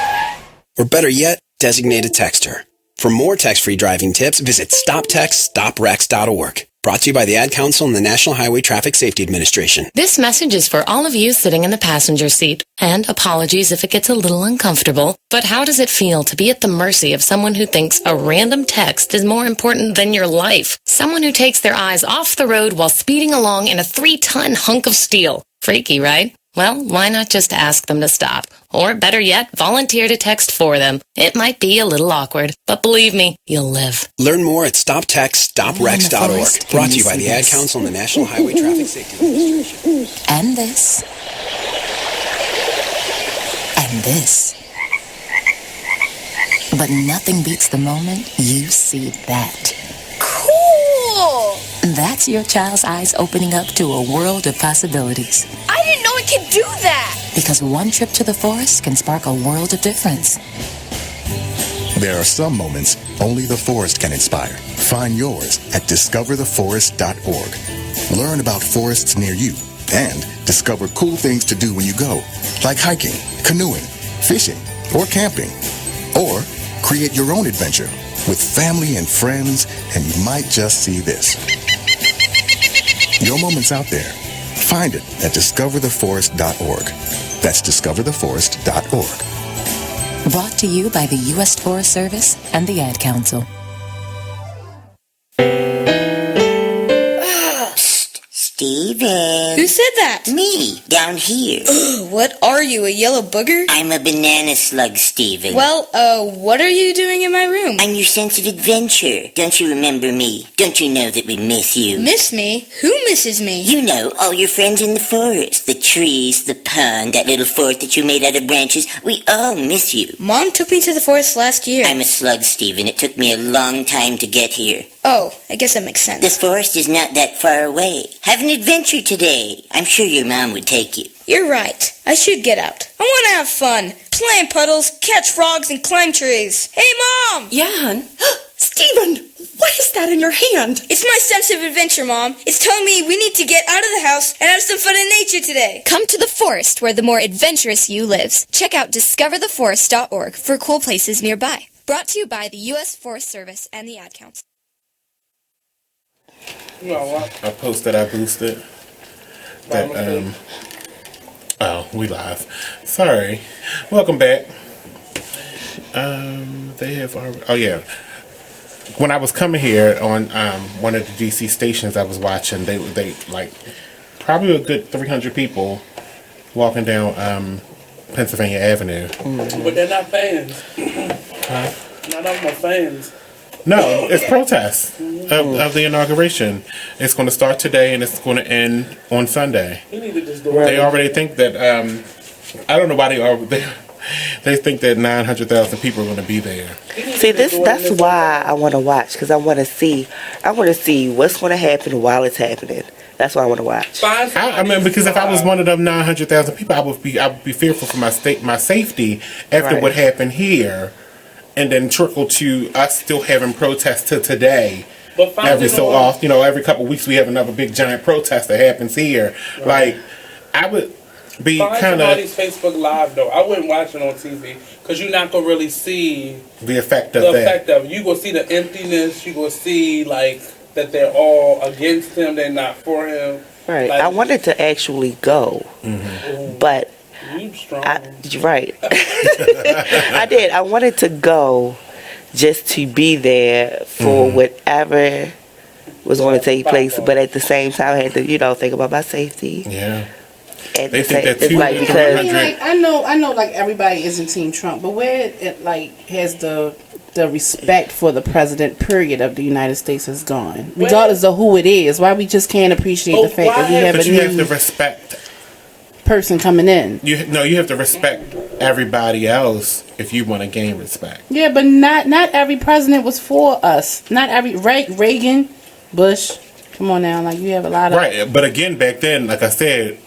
Or better yet, designate a texter. For more text-free driving tips, visit stoptextstoprex.org. Brought to you by the Ad Council and the National Highway Traffic Safety Administration. This message is for all of you sitting in the passenger seat. And apologies if it gets a little uncomfortable. But how does it feel to be at the mercy of someone who thinks a random text is more important than your life? Someone who takes their eyes off the road while speeding along in a 3-ton hunk of steel. Freaky, right? Well, why not just ask them to stop? Or better yet, volunteer to text for them. It might be a little awkward, but believe me, you'll live. Learn more at stoptextstoprex.org. Brought to you by the Ad Council and the National Highway Traffic Safety Administration. And this. And this. But nothing beats the moment you see that. Cool! That's your child's eyes opening up to a world of possibilities. I didn't know it could do that! Because one trip to the forest can spark a world of difference. There are some moments only the forest can inspire. Find yours at discovertheforest.org. Learn about forests near you and discover cool things to do when you go, like hiking, canoeing, fishing, or camping. Or create your own adventure with family and friends, and you might just see this. Your moment's out there. Find it at discovertheforest.org. That's discovertheforest.org. Brought to you by the U.S. Forest Service and the Ad Council. Steven. Who said that? Me, down here. What are you, a yellow booger? I'm a banana slug, Steven. Well, what are you doing in my room? I'm your sense of adventure. Don't you remember me? Don't you know that we miss you? Miss me? Who misses me? You know, all your friends in the forest. The trees, the pond, that little fort that you made out of branches. We all miss you. Mom took me to the forest last year. I'm a slug, Steven. It took me a long time to get here. Oh, I guess that makes sense. The forest is not that far away. Have an adventure today. I'm sure your mom would take you. You're right. I should get out. I want to have fun. Play in puddles, catch frogs, and climb trees. Hey, Mom! Yeah, hon? Steven, what is that in your hand? It's my sense of adventure, Mom. It's telling me we need to get out of the house and have some fun in nature today. Come to the forest where the more adventurous you lives. Check out discovertheforest.org for cool places nearby. Brought to you by the U.S. Forest Service and the Ad Council. I posted, I boosted. That, oh, we live. Sorry. Welcome back. They have already, oh yeah. When I was coming here on one of the DC stations I was watching, they like probably a good 300 people walking down Pennsylvania Avenue. But they're not fans. Huh? None of them are fans. No, it's protests of the inauguration. It's going to start today and it's going to end on Sunday. He need to just do They already think that, I don't know why they think that 900,000 people are going to be there. See, that's why I want to watch, because I want to see what's going to happen while it's happening. That's why I want to watch. I mean, because if I was one of them 900,000 people, I would be fearful for my safety after what happened here, and then trickle to us still having protests to today. Every so often, every couple of weeks we have another big giant protest that happens here. Right. Like, I would be kind of somebody's Facebook Live though. I wouldn't watch it on TV because you're not gonna really see the effect of that. You gonna see the emptiness. You gonna see like that they're all against him. They're not for him. Right. Like, I wanted to actually go, but you're right. I did. I wanted to go just to be there for whatever was going to take place, but at the same time, I had to, think about my safety. Yeah. They think that it's like because I know, like everybody isn't Team Trump, but where it like has the respect for the president period of the United States has gone, regardless of who it is. Why we just can't appreciate the fact that we have you have to respect person coming in. You have to respect everybody else if you want to gain respect. Yeah, but not every president was for us. Not every Reagan, Bush. Come on now, like you have a lot of right. But again, back then, like I said,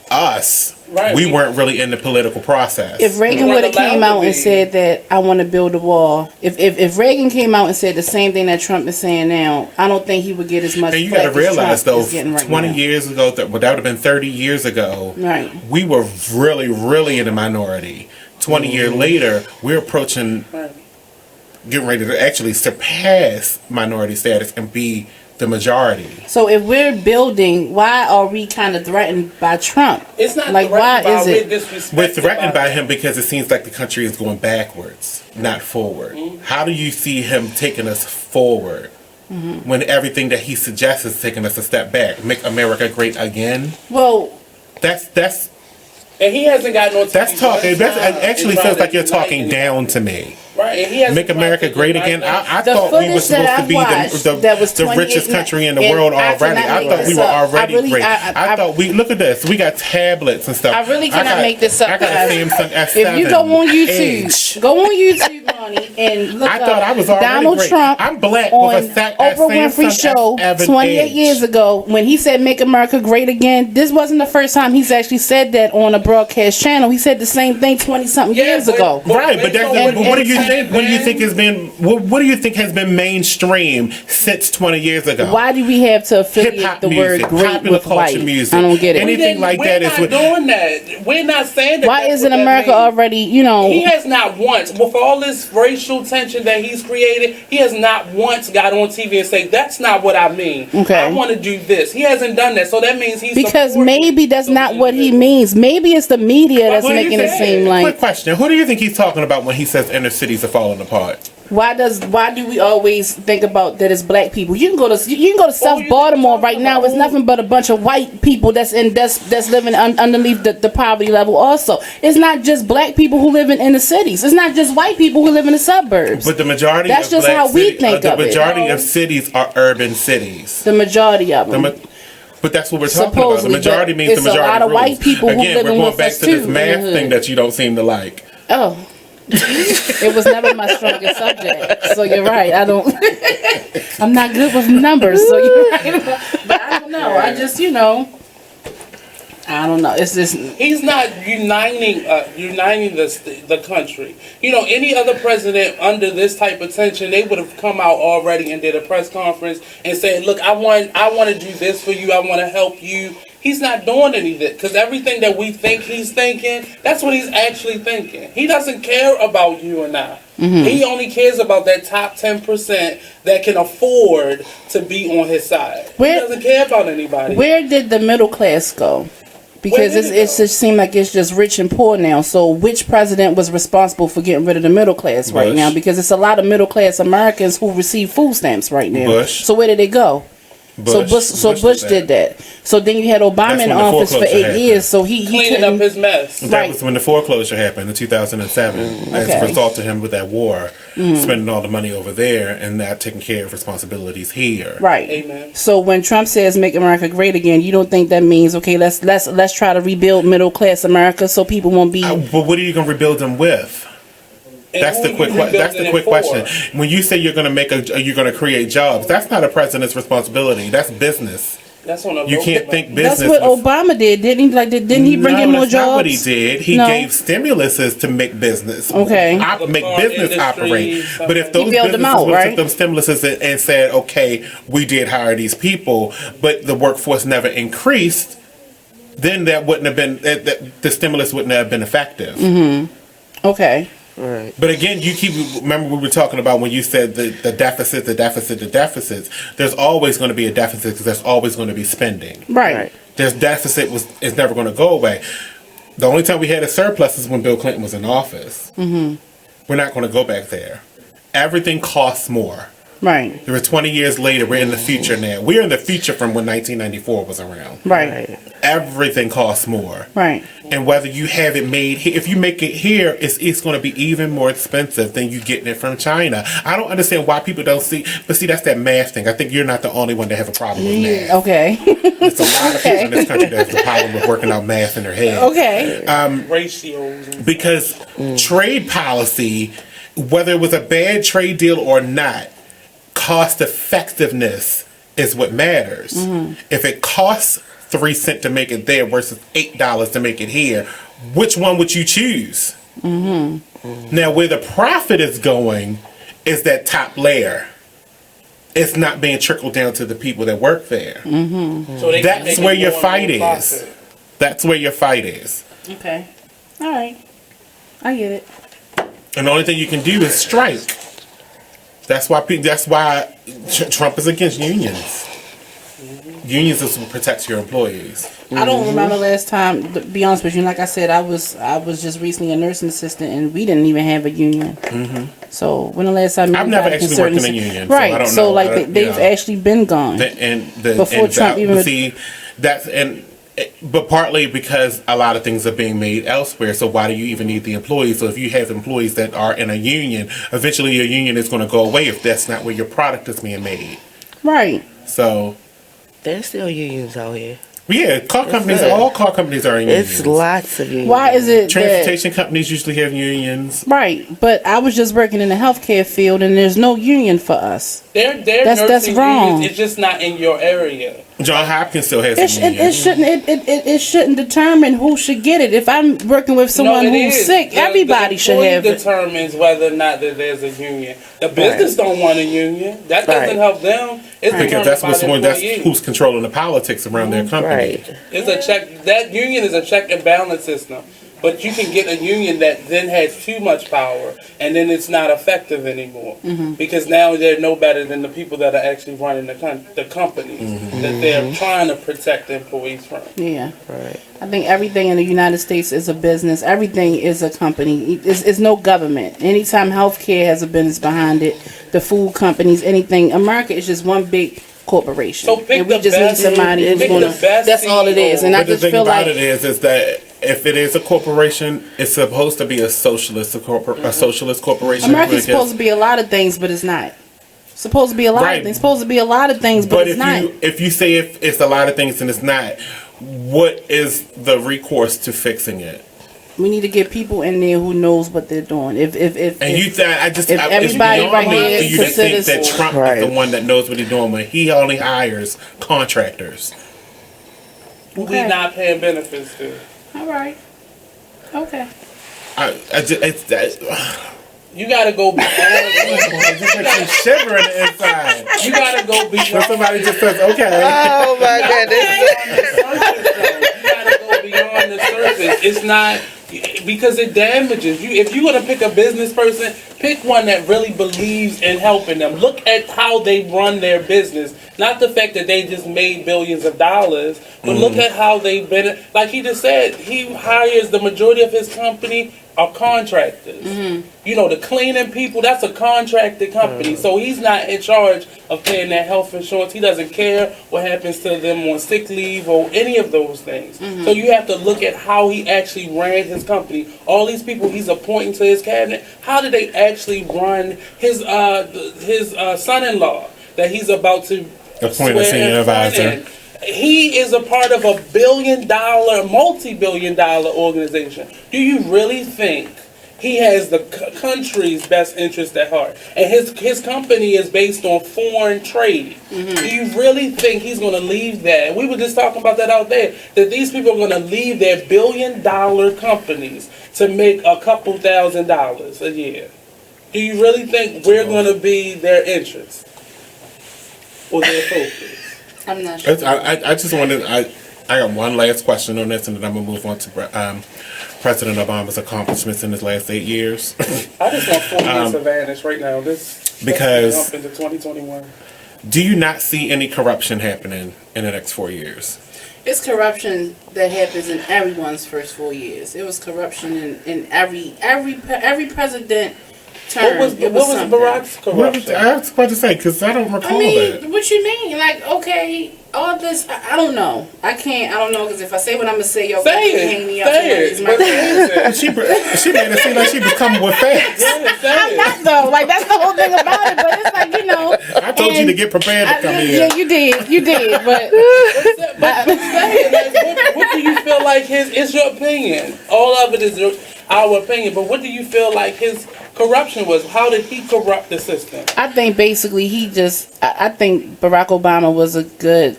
we weren't really in the political process. If Reagan would have came out and said that I want to build a wall, if Reagan came out and said the same thing that Trump is saying now, I don't think he would get as much. And you got to realize though, 20 years ago, that would have been 30 years ago. Right. We were really, really in the minority. 20 years later, we're approaching, getting ready to actually surpass minority status and be the majority. So if we're building, why are we kind of threatened by Trump? It's not like why is it? We're threatened by him because it seems like the country is going backwards, not forward. How do you see him taking us forward when everything that he suggests is taking us a step back? Make America great again? Well, that's. And he hasn't got no. That's talking. That actually feels like you're talking down to me. Right, and he has Make America great again. I thought we were supposed to be the richest country in the world already. I thought we were already great. I thought look at this. We got tablets and stuff. I really cannot make this up. I got a Samsung S7. If you go on YouTube, Monny, and look up Donald great. Trump I'm black on with a Oprah Winfrey Show 28 years ago when he said "Make America Great Again." This wasn't the first time he's actually said that on a broadcast channel. He said the same thing 20-something years ago. Right, but what do you think? What do you think has been? What do you think has been mainstream since 20 years ago? Why do we have to affiliate the word "great" with white? Music. I don't get it. Anything like that is we're not doing that. We're not saying that. Why isn't America already? He has not once, with all this racial tension that he's created, he has not once got on TV and say, "That's not what I mean. Okay. I want to do this." He hasn't done that, so that means he's because maybe that's not what he means. Maybe it's the media that's making it seem like. Quick question: who do you think he's talking about when he says inner cities are falling apart? Why do we always think about that as black people? You can go to South Baltimore right now. It's nothing but a bunch of white people that's living underneath the poverty level. Also, it's not just black people who live in the cities. It's not just white people who live in the suburbs. But the majority that's of just how we think of it. The majority of cities are urban cities. The majority of them. But that's what we're talking about. The majority means the majority. It's a lot of white people who live we're in going with back us to too. this math thing that you don't seem to like. Oh. It was never my strongest subject, so you're right. I'm not good with numbers, so you're right. But I don't know. I just, I don't know. It's just he's not uniting the country. Any other president under this type of tension, they would have come out already and did a press conference and said, "Look, I want to do this for you. I want to help you He's not doing anything because everything that we think he's thinking, that's what he's actually thinking. He doesn't care about you and I. He only cares about that top 10% that can afford to be on his side. He doesn't care about anybody. Where did the middle class go? Because it just seems like it's just rich and poor now. So which president was responsible for getting rid of the middle class right now? Because it's a lot of middle class Americans who receive food stamps right now. Bush. So where did they go? Bush did that. So then you had Obama in office for 8 years. So he cleaning up his mess. That was when the foreclosure happened in 2007. As a result of him with that war, spending all the money over there and not taking care of responsibilities here. Right. Amen. So when Trump says "Make America Great Again," you don't think that means let's try to rebuild middle class America so people won't be. But what are you going to rebuild them with? That's the quick question. When you say you're going to create jobs, that's not a president's responsibility. That's business. That's on a you can't think business. That's what Obama did, didn't he? Like, didn't he bring in more jobs? That's not what he did. He gave stimuluses to make business. Make business operate. But if those businesses took them stimuluses and said, "Okay, we did hire these people, but the workforce never increased," then that wouldn't have been the stimulus wouldn't have been effective. Okay. Right. But again, remember we were talking about when you said the deficits. There's always going to be a deficit because there's always going to be spending. Right. There's deficit is never going to go away. The only time we had a surplus is when Bill Clinton was in office. We're not going to go back there. Everything costs more. Right. There were 20 years later. We're in the future now. We're in the future from when 1994 was around. Right. Everything costs more. Right. And whether you have it made here, if you make it here, it's going to be even more expensive than you getting it from China. I don't understand why people don't see, but see, that's that math thing. I think you're not the only one that have a problem with math. Okay. There's a lot of people in this country that have a problem with working out math in their head. Okay. Ratios. Because trade policy, whether it was a bad trade deal or not, cost effectiveness is what matters. If it costs 3 cents to make it there versus $8 to make it here, which one would you choose? Now, where the profit is going is that top layer. It's not being trickled down to the people that work there. So that's where your fight is. That's where your fight is. Okay. All right. I get it. And the only thing you can do is strike. That's why Trump is against unions. Unions is what protects your employees. I don't remember last time, to be honest with you, like I said, I was just recently a nursing assistant and we didn't even have a union. So when the last time I've never actually worked in a union. Right. So I don't so know. like they've actually been gone. Before Trump even but partly because a lot of things are being made elsewhere. So why do you even need the employees? So if you have employees that are in a union, eventually your union is going to go away if that's not where your product is being made. Right. So there's still unions out here. Yeah, all car companies are in unions. It's lots of unions. Why is it transportation companies usually have unions? Right, but I was just working in the healthcare field and there's no union for us. That's wrong. Unions, it's just not in your area. John Hopkins still has a union. It shouldn't determine who should get it. If I'm working with someone who's sick, everybody should have it. Determines whether or not that there's a union. The business don't want a union. That doesn't help them. It's because that's who's controlling the politics around their company. Right. It's a check. That union is a check and balance system. But you can get a union that then has too much power, and then it's not effective anymore. Because now they're no better than the people that are actually running the companies that they're trying to protect employees from. Yeah. Right. I think everything in the United States is a business. Everything is a company. It's no government. Anytime healthcare has a business behind it, the food companies, anything, America is just one big corporation. So pick and we just need somebody who's going to. That's all it is. And but I just the thing feel about like it is that if it is a corporation, it's supposed to be a socialist corporation. America's supposed to be a lot of things, but it's not. Supposed to be a lot of things. Supposed to be a lot of things, but it's not. If you say if it's a lot of things and it's not, what is the recourse to fixing it? We need to get people in there who knows what they're doing. If everybody right here you to think that Trump is the one that knows what he's doing when he only hires contractors. Okay. We not paying benefits to. All right. Okay. You gotta go beyond. You shivering inside. You gotta go beyond. When somebody just says, "Okay." Oh my goodness. You gotta go beyond the surface. It's not because it damages you. If you're gonna pick a business person, pick one that really believes in helping them. Look at how they run their business. Not the fact that they just made billions of dollars, but look at how they've been. Like he just said, he hires the majority of his company are contractors. You know, the cleaning people, that's a contracted company. So he's not in charge of paying their health insurance. He doesn't care what happens to them on sick leave or any of those things. So you have to look at how he actually ran his company. All these people he's appointing to his cabinet, how did they actually run his son-in-law that he's about to appoint a senior advisor? He is a part of a multi-billion-dollar organization. Do you really think he has the country's best interest at heart? And his company is based on foreign trade. Do you really think he's going to leave that? We were just talking about that out there, that these people are going to leave their billion-dollar companies to make a couple $1,000s a year. Do you really think we're going to be their interest or their focus? I'm not sure. I just wanted. I got one last question on this, and then I'm gonna move on to President Obama's accomplishments in his last 8 years. I just want 4 years to vanish right now. Because up into 2021. Do you not see any corruption happening in the next 4 years? It's corruption that happens in everyone's first 4 years. It was corruption in every president. What was Barack's corruption? I was about to say, because I don't recall that. What you mean? Like, okay, all this, I don't know. I don't know, because if I say what I'm going to say, y'all going to hang me up. She made it seem like she was coming with facts. I'm not, though. Like, that's the whole thing about it, but it's like, you know. I told you to get prepared to come in. Yeah, you did, but what do you feel like it's your opinion. All of it is our opinion, but what do you feel like his corruption was? How did he corrupt the system? I think basically I think Barack Obama was a good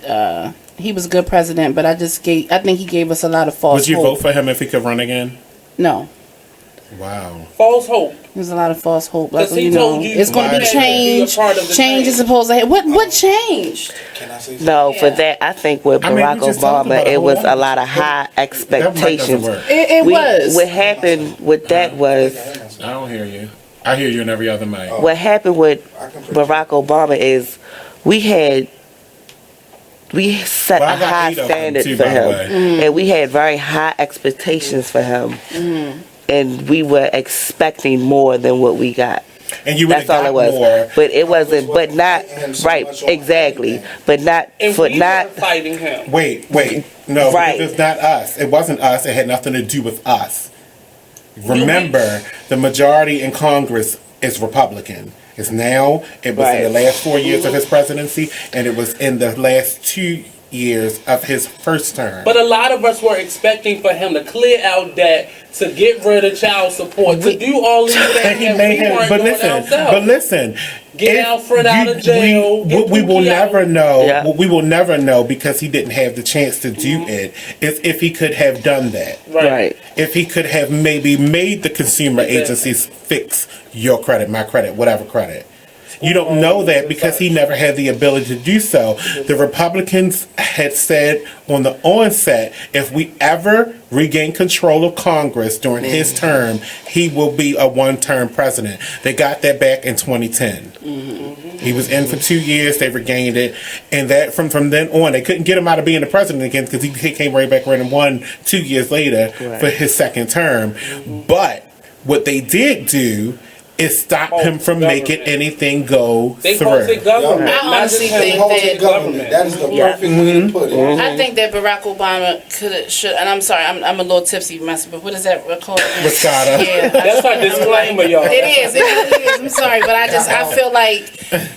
president, but I think he gave us a lot of false hope. Would you vote for him if he could run again? No. Wow. False hope. There's a lot of false hope. Like, he told you it's going to be change. Change is supposed to happen. What changed? No, for that, I think with Barack Obama, it was a lot of high expectations. It was. What happened with that was... I don't hear you. I hear you in every other mic. What happened with Barack Obama is we set a high standard for him. And we had very high expectations for him. And we were expecting more than what we got. And you that's all it was. More. But it wasn't. But not right. Exactly. But not for not fighting him. Wait. No. Right. It's not us. It wasn't us. It had nothing to do with us. Remember, the majority in Congress is Republican. It's now. It was in the last 4 years of his presidency, and it was in the last 2 years of his first term. But a lot of us were expecting for him to clear out debt, to get rid of child support, to do all these things that we weren't doing ourselves. But listen, get Alfred out of jail. We will never know. Yeah. We will never know because he didn't have the chance to do it. If he could have done that, right? If he could have maybe made the consumer agencies fix your credit, my credit, whatever credit. You don't know that because he never had the ability to do so. The Republicans had said on the onset, if we ever regain control of Congress during his term, he will be a one-term president. They got that back in 2010. He was in for 2 years. They regained it. And that from then on, they couldn't get him out of being the president again because he came right back around and won 2 years later for his second term. But what they did do is stop him from making anything go through. Government. I honestly think that is the perfect way to put it. I think that Barack Obama should, and I'm sorry, I'm a little tipsy, but what is that called? Moscato. Yeah, that's our disclaimer, y'all. It is. I'm sorry, but I feel like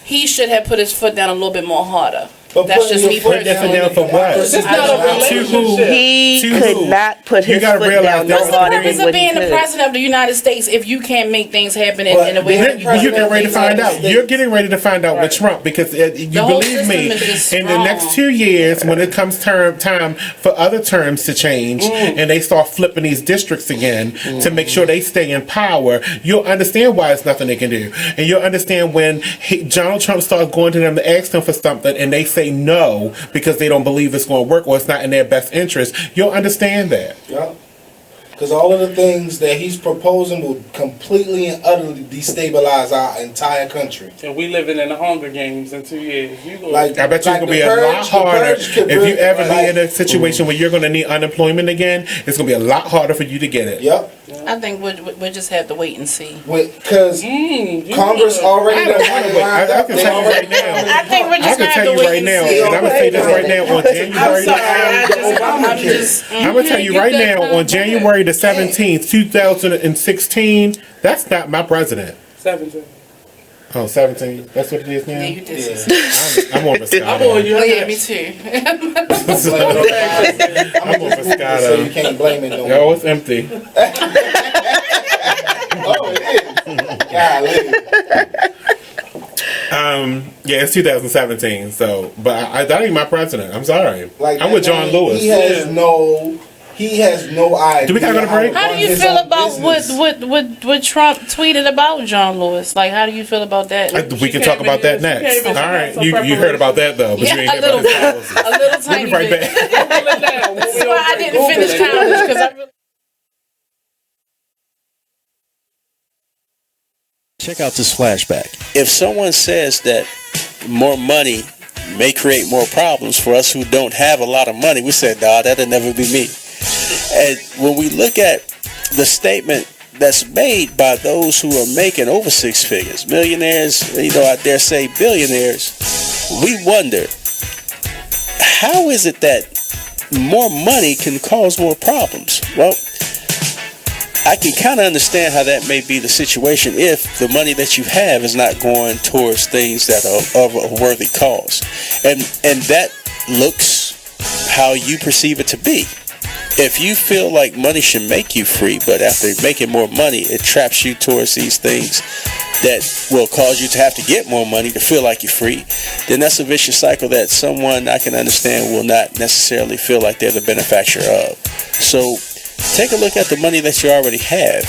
he should have put his foot down a little bit more harder. But that's just me put that foot down for what? It's not a relationship. He could not put his foot down. What's the purpose of being the president of the United States if you can't make things happen in a way? You're getting ready to find out. You're getting ready to find out with Trump because you believe me, in the next 2 years, when it comes time for other terms to change and they start flipping these districts again to make sure they stay in power, you'll understand why it's nothing they can do, and you'll understand when Donald Trump starts going to them to ask them for something and they say no because they don't believe it's going to work or it's not in their best interest. You'll understand that. Yeah. Because all of the things that he's proposing will completely and utterly destabilize our entire country. And we living in the Hunger Games in 2 years. I bet you it's going to be a lot harder if you ever be in a situation where you're going to need unemployment again. It's going to be a lot harder for you to get it. Yep. I think we'll just have to wait and see. Because Congress already done I can tell you right now. I think we're just I can tell you right now, and I'm going to say this right now on January. I'm going to tell you right now on January the 17th, 2016. That's not my president. 17. Oh, 17. That's what it is now. Yeah, you did. I'm more of a Scott. Oh yeah, me too. I'm more of a Scott. So you can't blame it no more. No, it's empty. Oh, it is. Yeah, it's 2017. So, but that ain't my president. I'm sorry. I'm with John Lewis. He has no idea. Do we gotta go to break? How do you feel about what Trump tweeted about John Lewis? Like, how do you feel about that? We can talk about that next. All right, you heard about that though, but you ain't heard about his policies. A little tiny We'll be right bit. back. That's why I didn't finish college because I really. Check out this flashback. If someone says that more money may create more problems for us who don't have a lot of money, we said, nah, that'll never be me. And when we look at the statement that's made by those who are making over six figures, millionaires, I dare say billionaires, we wonder, how is it that more money can cause more problems? Well, I can kind of understand how that may be the situation if the money that you have is not going towards things that are of a worthy cause. And that looks how you perceive it to be. If you feel like money should make you free, but after making more money, it traps you towards these things that will cause you to have to get more money to feel like you're free, then that's a vicious cycle that someone I can understand will not necessarily feel like they're the benefactor of. So take a look at the money that you already have.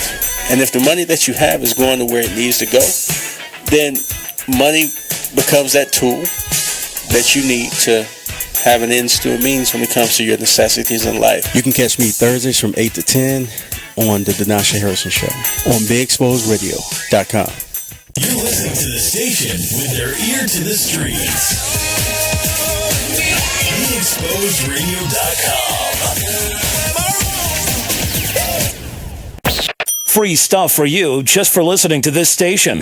And if the money that you have is going to where it needs to go, then money becomes that tool that you need to have an ends to a means when it comes to your necessities in life. You can catch me Thursdays from 8 to 10 on the Denasha Harrison Show on BigExposedRadio.com. You're listening to the station with their ear to the streets. BigExposedRadio.com. Free stuff for you just for listening to this station.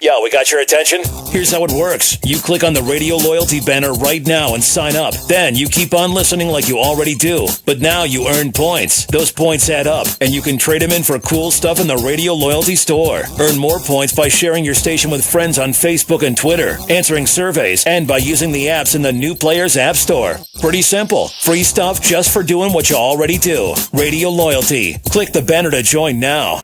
Yo, we got your attention? Here's how it works. You click on the radio loyalty banner right now and sign up. Then you keep on listening like you already do. But now you earn points. Those points add up, and you can trade them in for cool stuff in the radio loyalty store. Earn more points by sharing your station with friends on Facebook and Twitter, answering surveys, and by using the apps in the New Players App Store. Pretty simple. Free stuff just for doing what you already do. Radio loyalty. Click the banner to join now.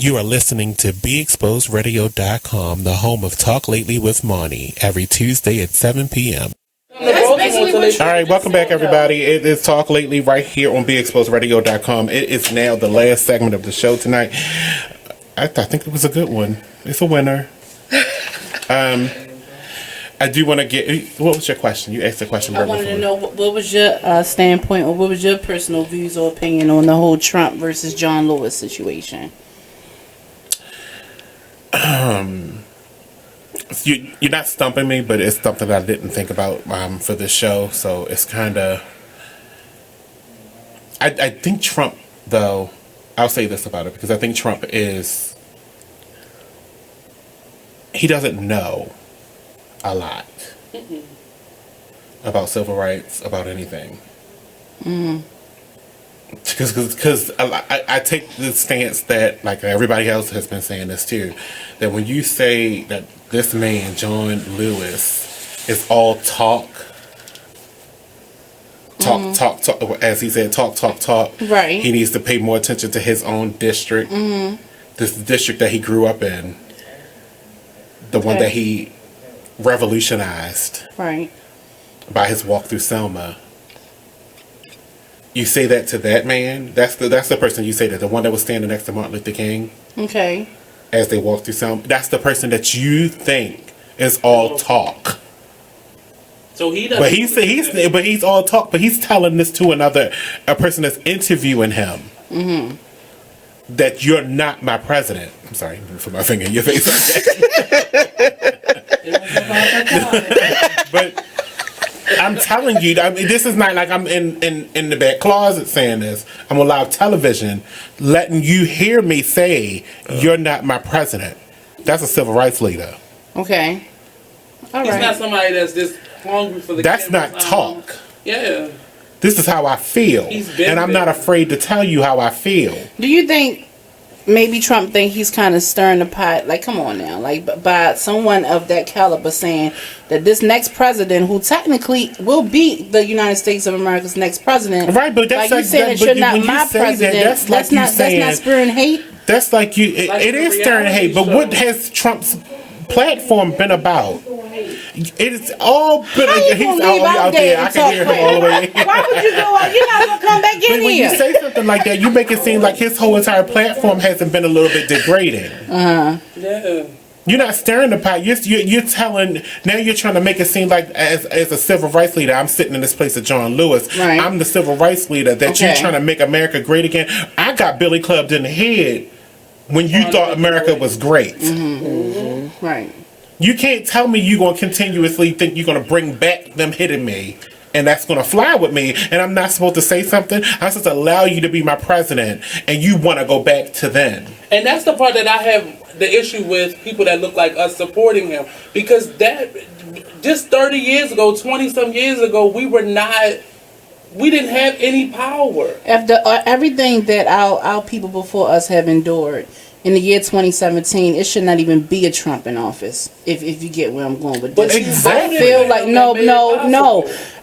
You are listening to BeExposedRadio.com, the home of Talk Lately with Monny, every Tuesday at 7 p.m. All right, welcome back, everybody. It is Talk Lately right here on BeExposedRadio.com. It is now the last segment of the show tonight. I think it was a good one. It's a winner. I do want to get... What was your question? You asked the question. I wanted to know what was your standpoint, or what was your personal views or opinion on the whole Trump versus John Lewis situation? You're not stumping me, but it's something that I didn't think about for this show, so it's kind of... I think Trump, though, I'll say this about it, because I think Trump is... He doesn't know a lot about civil rights, about anything. Because I take the stance that, like everybody else has been saying this too, that when you say that this man, John Lewis, is all talk, as he said, talk. Right. He needs to pay more attention to his own district, this district that he grew up in, the one that he revolutionized Right. by his walk through Selma. You say that to that man. That's the person you say that, the one that was standing next to Martin Luther King Okay. as they walked through Selma. That's the person that you think is all talk. So he doesn't. But he's all talk. But he's telling this to a person that's interviewing him. Mm-hmm. That you're not my president. I'm sorry, I'm gonna put my finger in your face. But I'm telling you, I mean, this is not like I'm in the back closet saying this. I'm on live television, letting you hear me say you're not my president. That's a civil rights leader. Okay. All He's right. not somebody that's just hungry for the. That's not talk. Yeah. This is how I feel, and I'm not afraid to tell you how I feel. Do you think maybe Trump think he's kind of stirring the pot? Like, come on now, like by someone of that caliber saying that this next president, who technically will be the United States of America's next president, right? But that's like you saying that you're not my president. That's not stirring hate. That's like you. It is stirring hate. But what has Trump's platform been about? It's all been. He's all out there. I can hear him all the way. Why would you go out? You're not gonna come back in When here. you say something like that, you make it seem like his whole entire platform hasn't been a little bit degrading. Yeah. You're not stirring the pot. You're telling, now you're trying to make it seem like as a civil rights leader, I'm sitting in this place of John Lewis. Right. I'm the civil rights leader that you're trying to make America great again. I got Billy clubbed in the head when you thought America was great. Mm-hmm. Right. You can't tell me you're going to continuously think you're going to bring back them hitting me, and that's going to fly with me, and I'm not supposed to say something. I'm supposed to allow you to be my president, and you want to go back to then. And that's the part that I have the issue with people that look like us supporting him. Because that, just 30 years ago, 20-some years ago, we didn't have any power. After everything that our people before us have endured, in the year 2017, it should not even be a Trump in office. If you get where I'm going with this, exactly. I feel like no.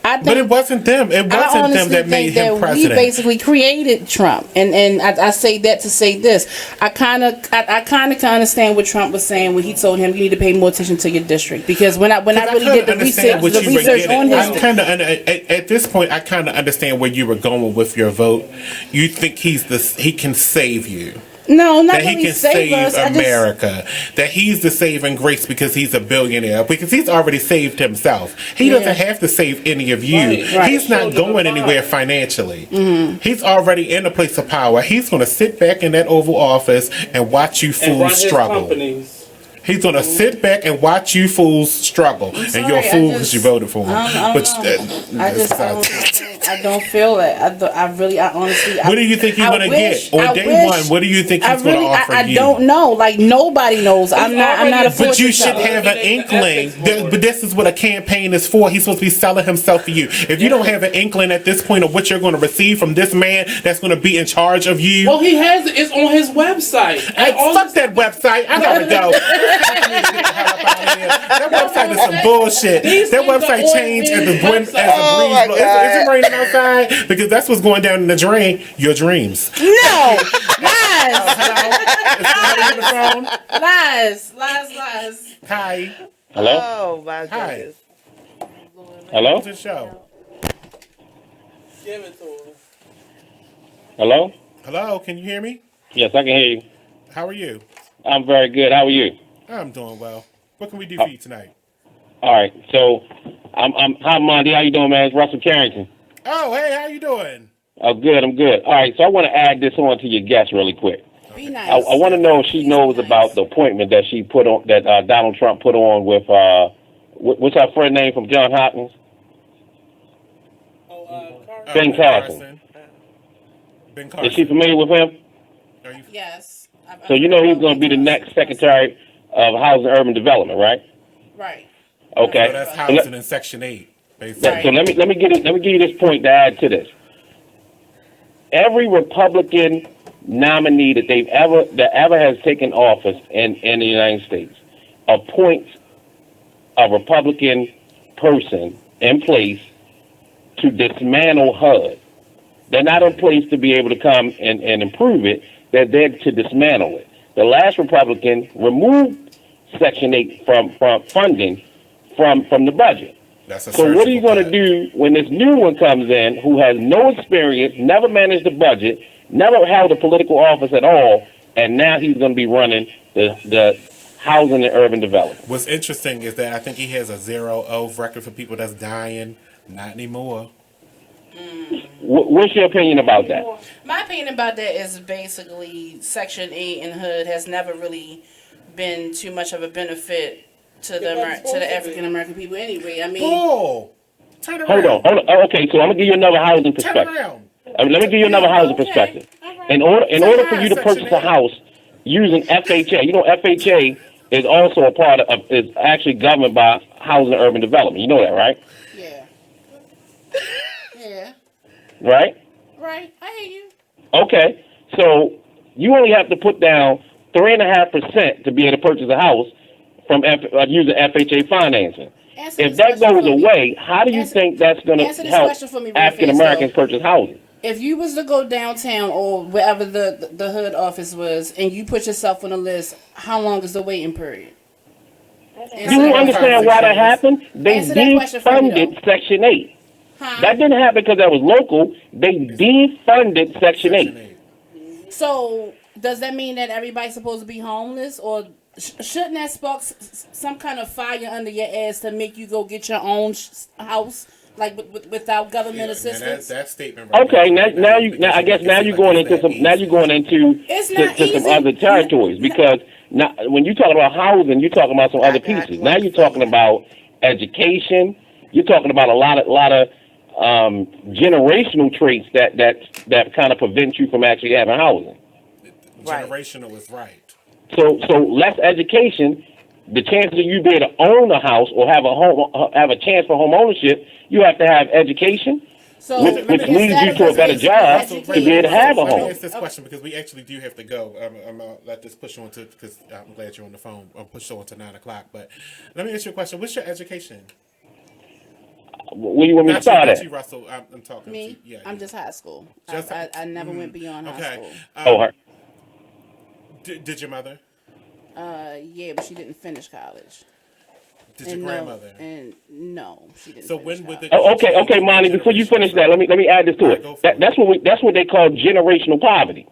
But it wasn't them. It wasn't them that made him president. We basically created Trump, and I say that to say this. I kind of can understand what Trump was saying when he told him you need to pay more attention to your district, because when I really did the research on his. At this point, I kind of understand where you were going with your vote. You think he can save you. No, not that he really can save us. America. That he's the saving grace because he's a billionaire. Because he's already saved himself. He doesn't have to save any of you. Right. He's not going anywhere financially. Mm-hmm. He's already in a place of power. He's going to sit back in that Oval Office and watch you fools struggle. He's going to sit back and watch you fools struggle. And you're a fool because you voted for him. I don't feel that. I honestly. What do you think he's going to get on day one? What do you think he's going to offer you? I don't know. Like, nobody knows. I'm not a fortune But you should teller. have an inkling. But this is what a campaign is for. He's supposed to be selling himself for you. If you don't have an inkling at this point of what you're going to receive from this man that's going to be in charge of you. Well, he has it. It's on his website. Fuck that website. I gotta go. That website is some bullshit. That website changed as the breeze blows. Is it raining outside? Because that's what's going down in the drain. Your dreams. No. Lies. Hi. Hello? Oh, my goodness. Hello? What's the show? Give it to him. Hello? Hello, can you hear me? Yes, I can hear you. How are you? I'm very good. How are you? I'm doing well. What can we do for you tonight? All right. So, hi, Monty. How you doing, man? It's Russell Carrington. Oh, hey, how you doing? Oh, good. I'm good. All right. So I want to add this on to your guest really quick. Be nice. I want to know if she knows about the appointment that she put on, that Donald Trump put on with, what's her friend name from Johns Hopkins? Ben Carson. Ben Carson. Is she familiar with him? Yes. So you know he's going to be the next Secretary of Housing and Urban Development, right? Right. Okay. So that's housing in Section 8, basically. So let me give you this point to add to this. every Republican nominee that ever has taken office in the United States appoints a Republican person in place to dismantle HUD. They're not in place to be able to come and improve it. They're there to dismantle it. The last Republican removed Section 8 from funding from the budget. So what are you going to do when this new one comes in who has no experience, never managed a budget, never held a political office at all, and now he's going to be running the housing and urban development? What's interesting is that I think he has a 0-0 record for people that's dying. Not anymore. What's your opinion about that? My opinion about that is basically Section 8 in HUD has never really been too much of a benefit to the African American people anyway. I mean, turn around. Hold on. Okay, so I'm gonna give you another housing perspective. Let me give you another housing perspective. In order for you to purchase a house using FHA, you know FHA is also a part of is actually governed by Housing and Urban Development. You know that, right? Yeah. Yeah. Right? Right. I hear you. Okay. So you only have to put down 3.5% to be able to purchase a house from using FHA financing. If that goes away, how do you think that's going to help African Americans purchase housing? If you was to go downtown or wherever the HUD office was, and you put yourself on a list, how long is the waiting period? Do you understand why that happened? They defunded Section 8. That didn't happen because that was local. They defunded Section 8. So does that mean that everybody's supposed to be homeless, or shouldn't that spark some kind of fire under your ass to make you go get your own house, like without government assistance? That statement. Right okay, now you're going into some other territories, because now when you talk about housing, you're talking about some other pieces. Now you're talking about education. You're talking about a lot of generational traits that kind of prevent you from actually having housing. Generational is right. So less education, the chances of you being able to own a house or have a chance for home ownership, you have to have education, which leads you to a better job to be able to have a home. Let me ask this question, because we actually do have to go. I'm going to let this push on to, because I'm glad you're on the phone, or push on to 9 o'clock. But let me ask you a question. What's your education? Where do you want me to start at? Russell, I'm talking me. To you. I'm just high school. I never went beyond high school. Her. Did your mother? Yeah, but she didn't finish college. Did your grandmother? No, she didn't. So when would the? Okay, Monty. Before you finish that, let me add this to it. That's what they call generational poverty.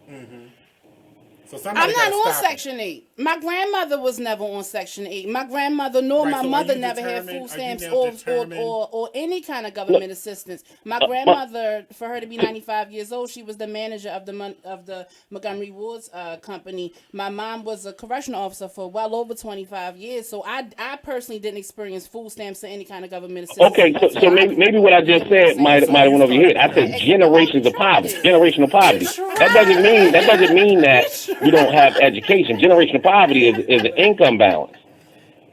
So I'm not on Section 8. My grandmother was never on Section 8. My grandmother nor my mother never had food stamps or any kind of government assistance. My grandmother, for her to be 95 years old, she was the manager of the Montgomery Ward's company. My mom was a correctional officer for well over 25 years. So I personally didn't experience food stamps or any kind of government assistance. Okay, so maybe what I just said might have went over your head. I said generations of poverty, generational poverty. That doesn't mean that you don't have education. Generational poverty is an income balance.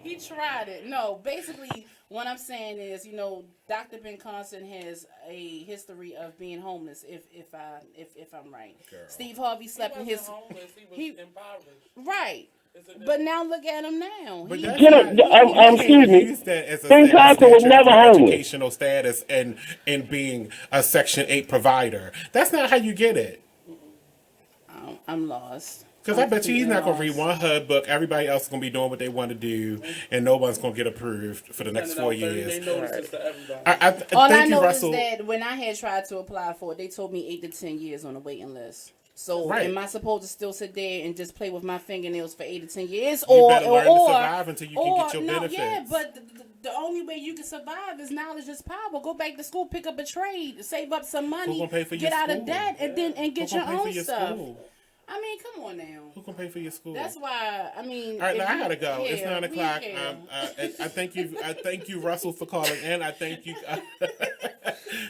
He tried it. No, basically, what I'm saying is, Dr. Ben Carson has a history of being homeless. If I'm right, Girl. Steve Harvey slept in his. He was impoverished. Right. But now look at him now. Excuse me. Ben Carson was never homeless. Educational status and being a Section 8 provider. That's not how you get it. I'm lost. Because I bet you he's not going to read one HUD book. Everybody else is going to be doing what they want to do, and no one's going to get approved for the next 4 years. All I know is that when I had tried to apply for it, they told me 8 to 10 years on the waiting list. So am I supposed to still sit there and just play with my fingernails for 8 to 10 years? You better learn to survive until you can get your benefits. Yeah, but the only way you can survive is knowledge is power. Go back to school, pick up a trade, save up some money, get out of debt, and get your own stuff. I mean, come on now. Who can pay for your school? That's why. I mean, all right, now I gotta go. It's 9 o'clock. I thank you, Russell, for calling in. I thank you,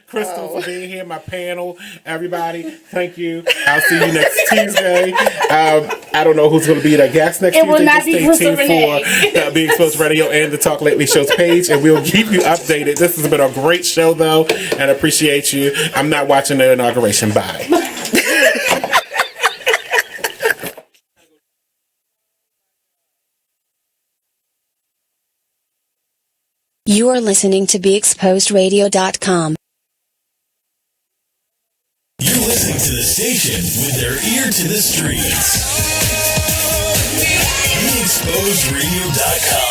Krystal, for being here. My panel, everybody. Thank you. I'll see you next Tuesday. I don't know who's going to be the guest next Tuesday. Will not be Krystal Renee. For Being Exposed Radio and the Talk Lately Show's page, and we'll keep you updated. This has been a great show, though, and I appreciate you. I'm not watching the inauguration. Bye. You are listening to BeExposedRadio.com. You're listening to the station with their ear to the streets. BeExposedRadio.com.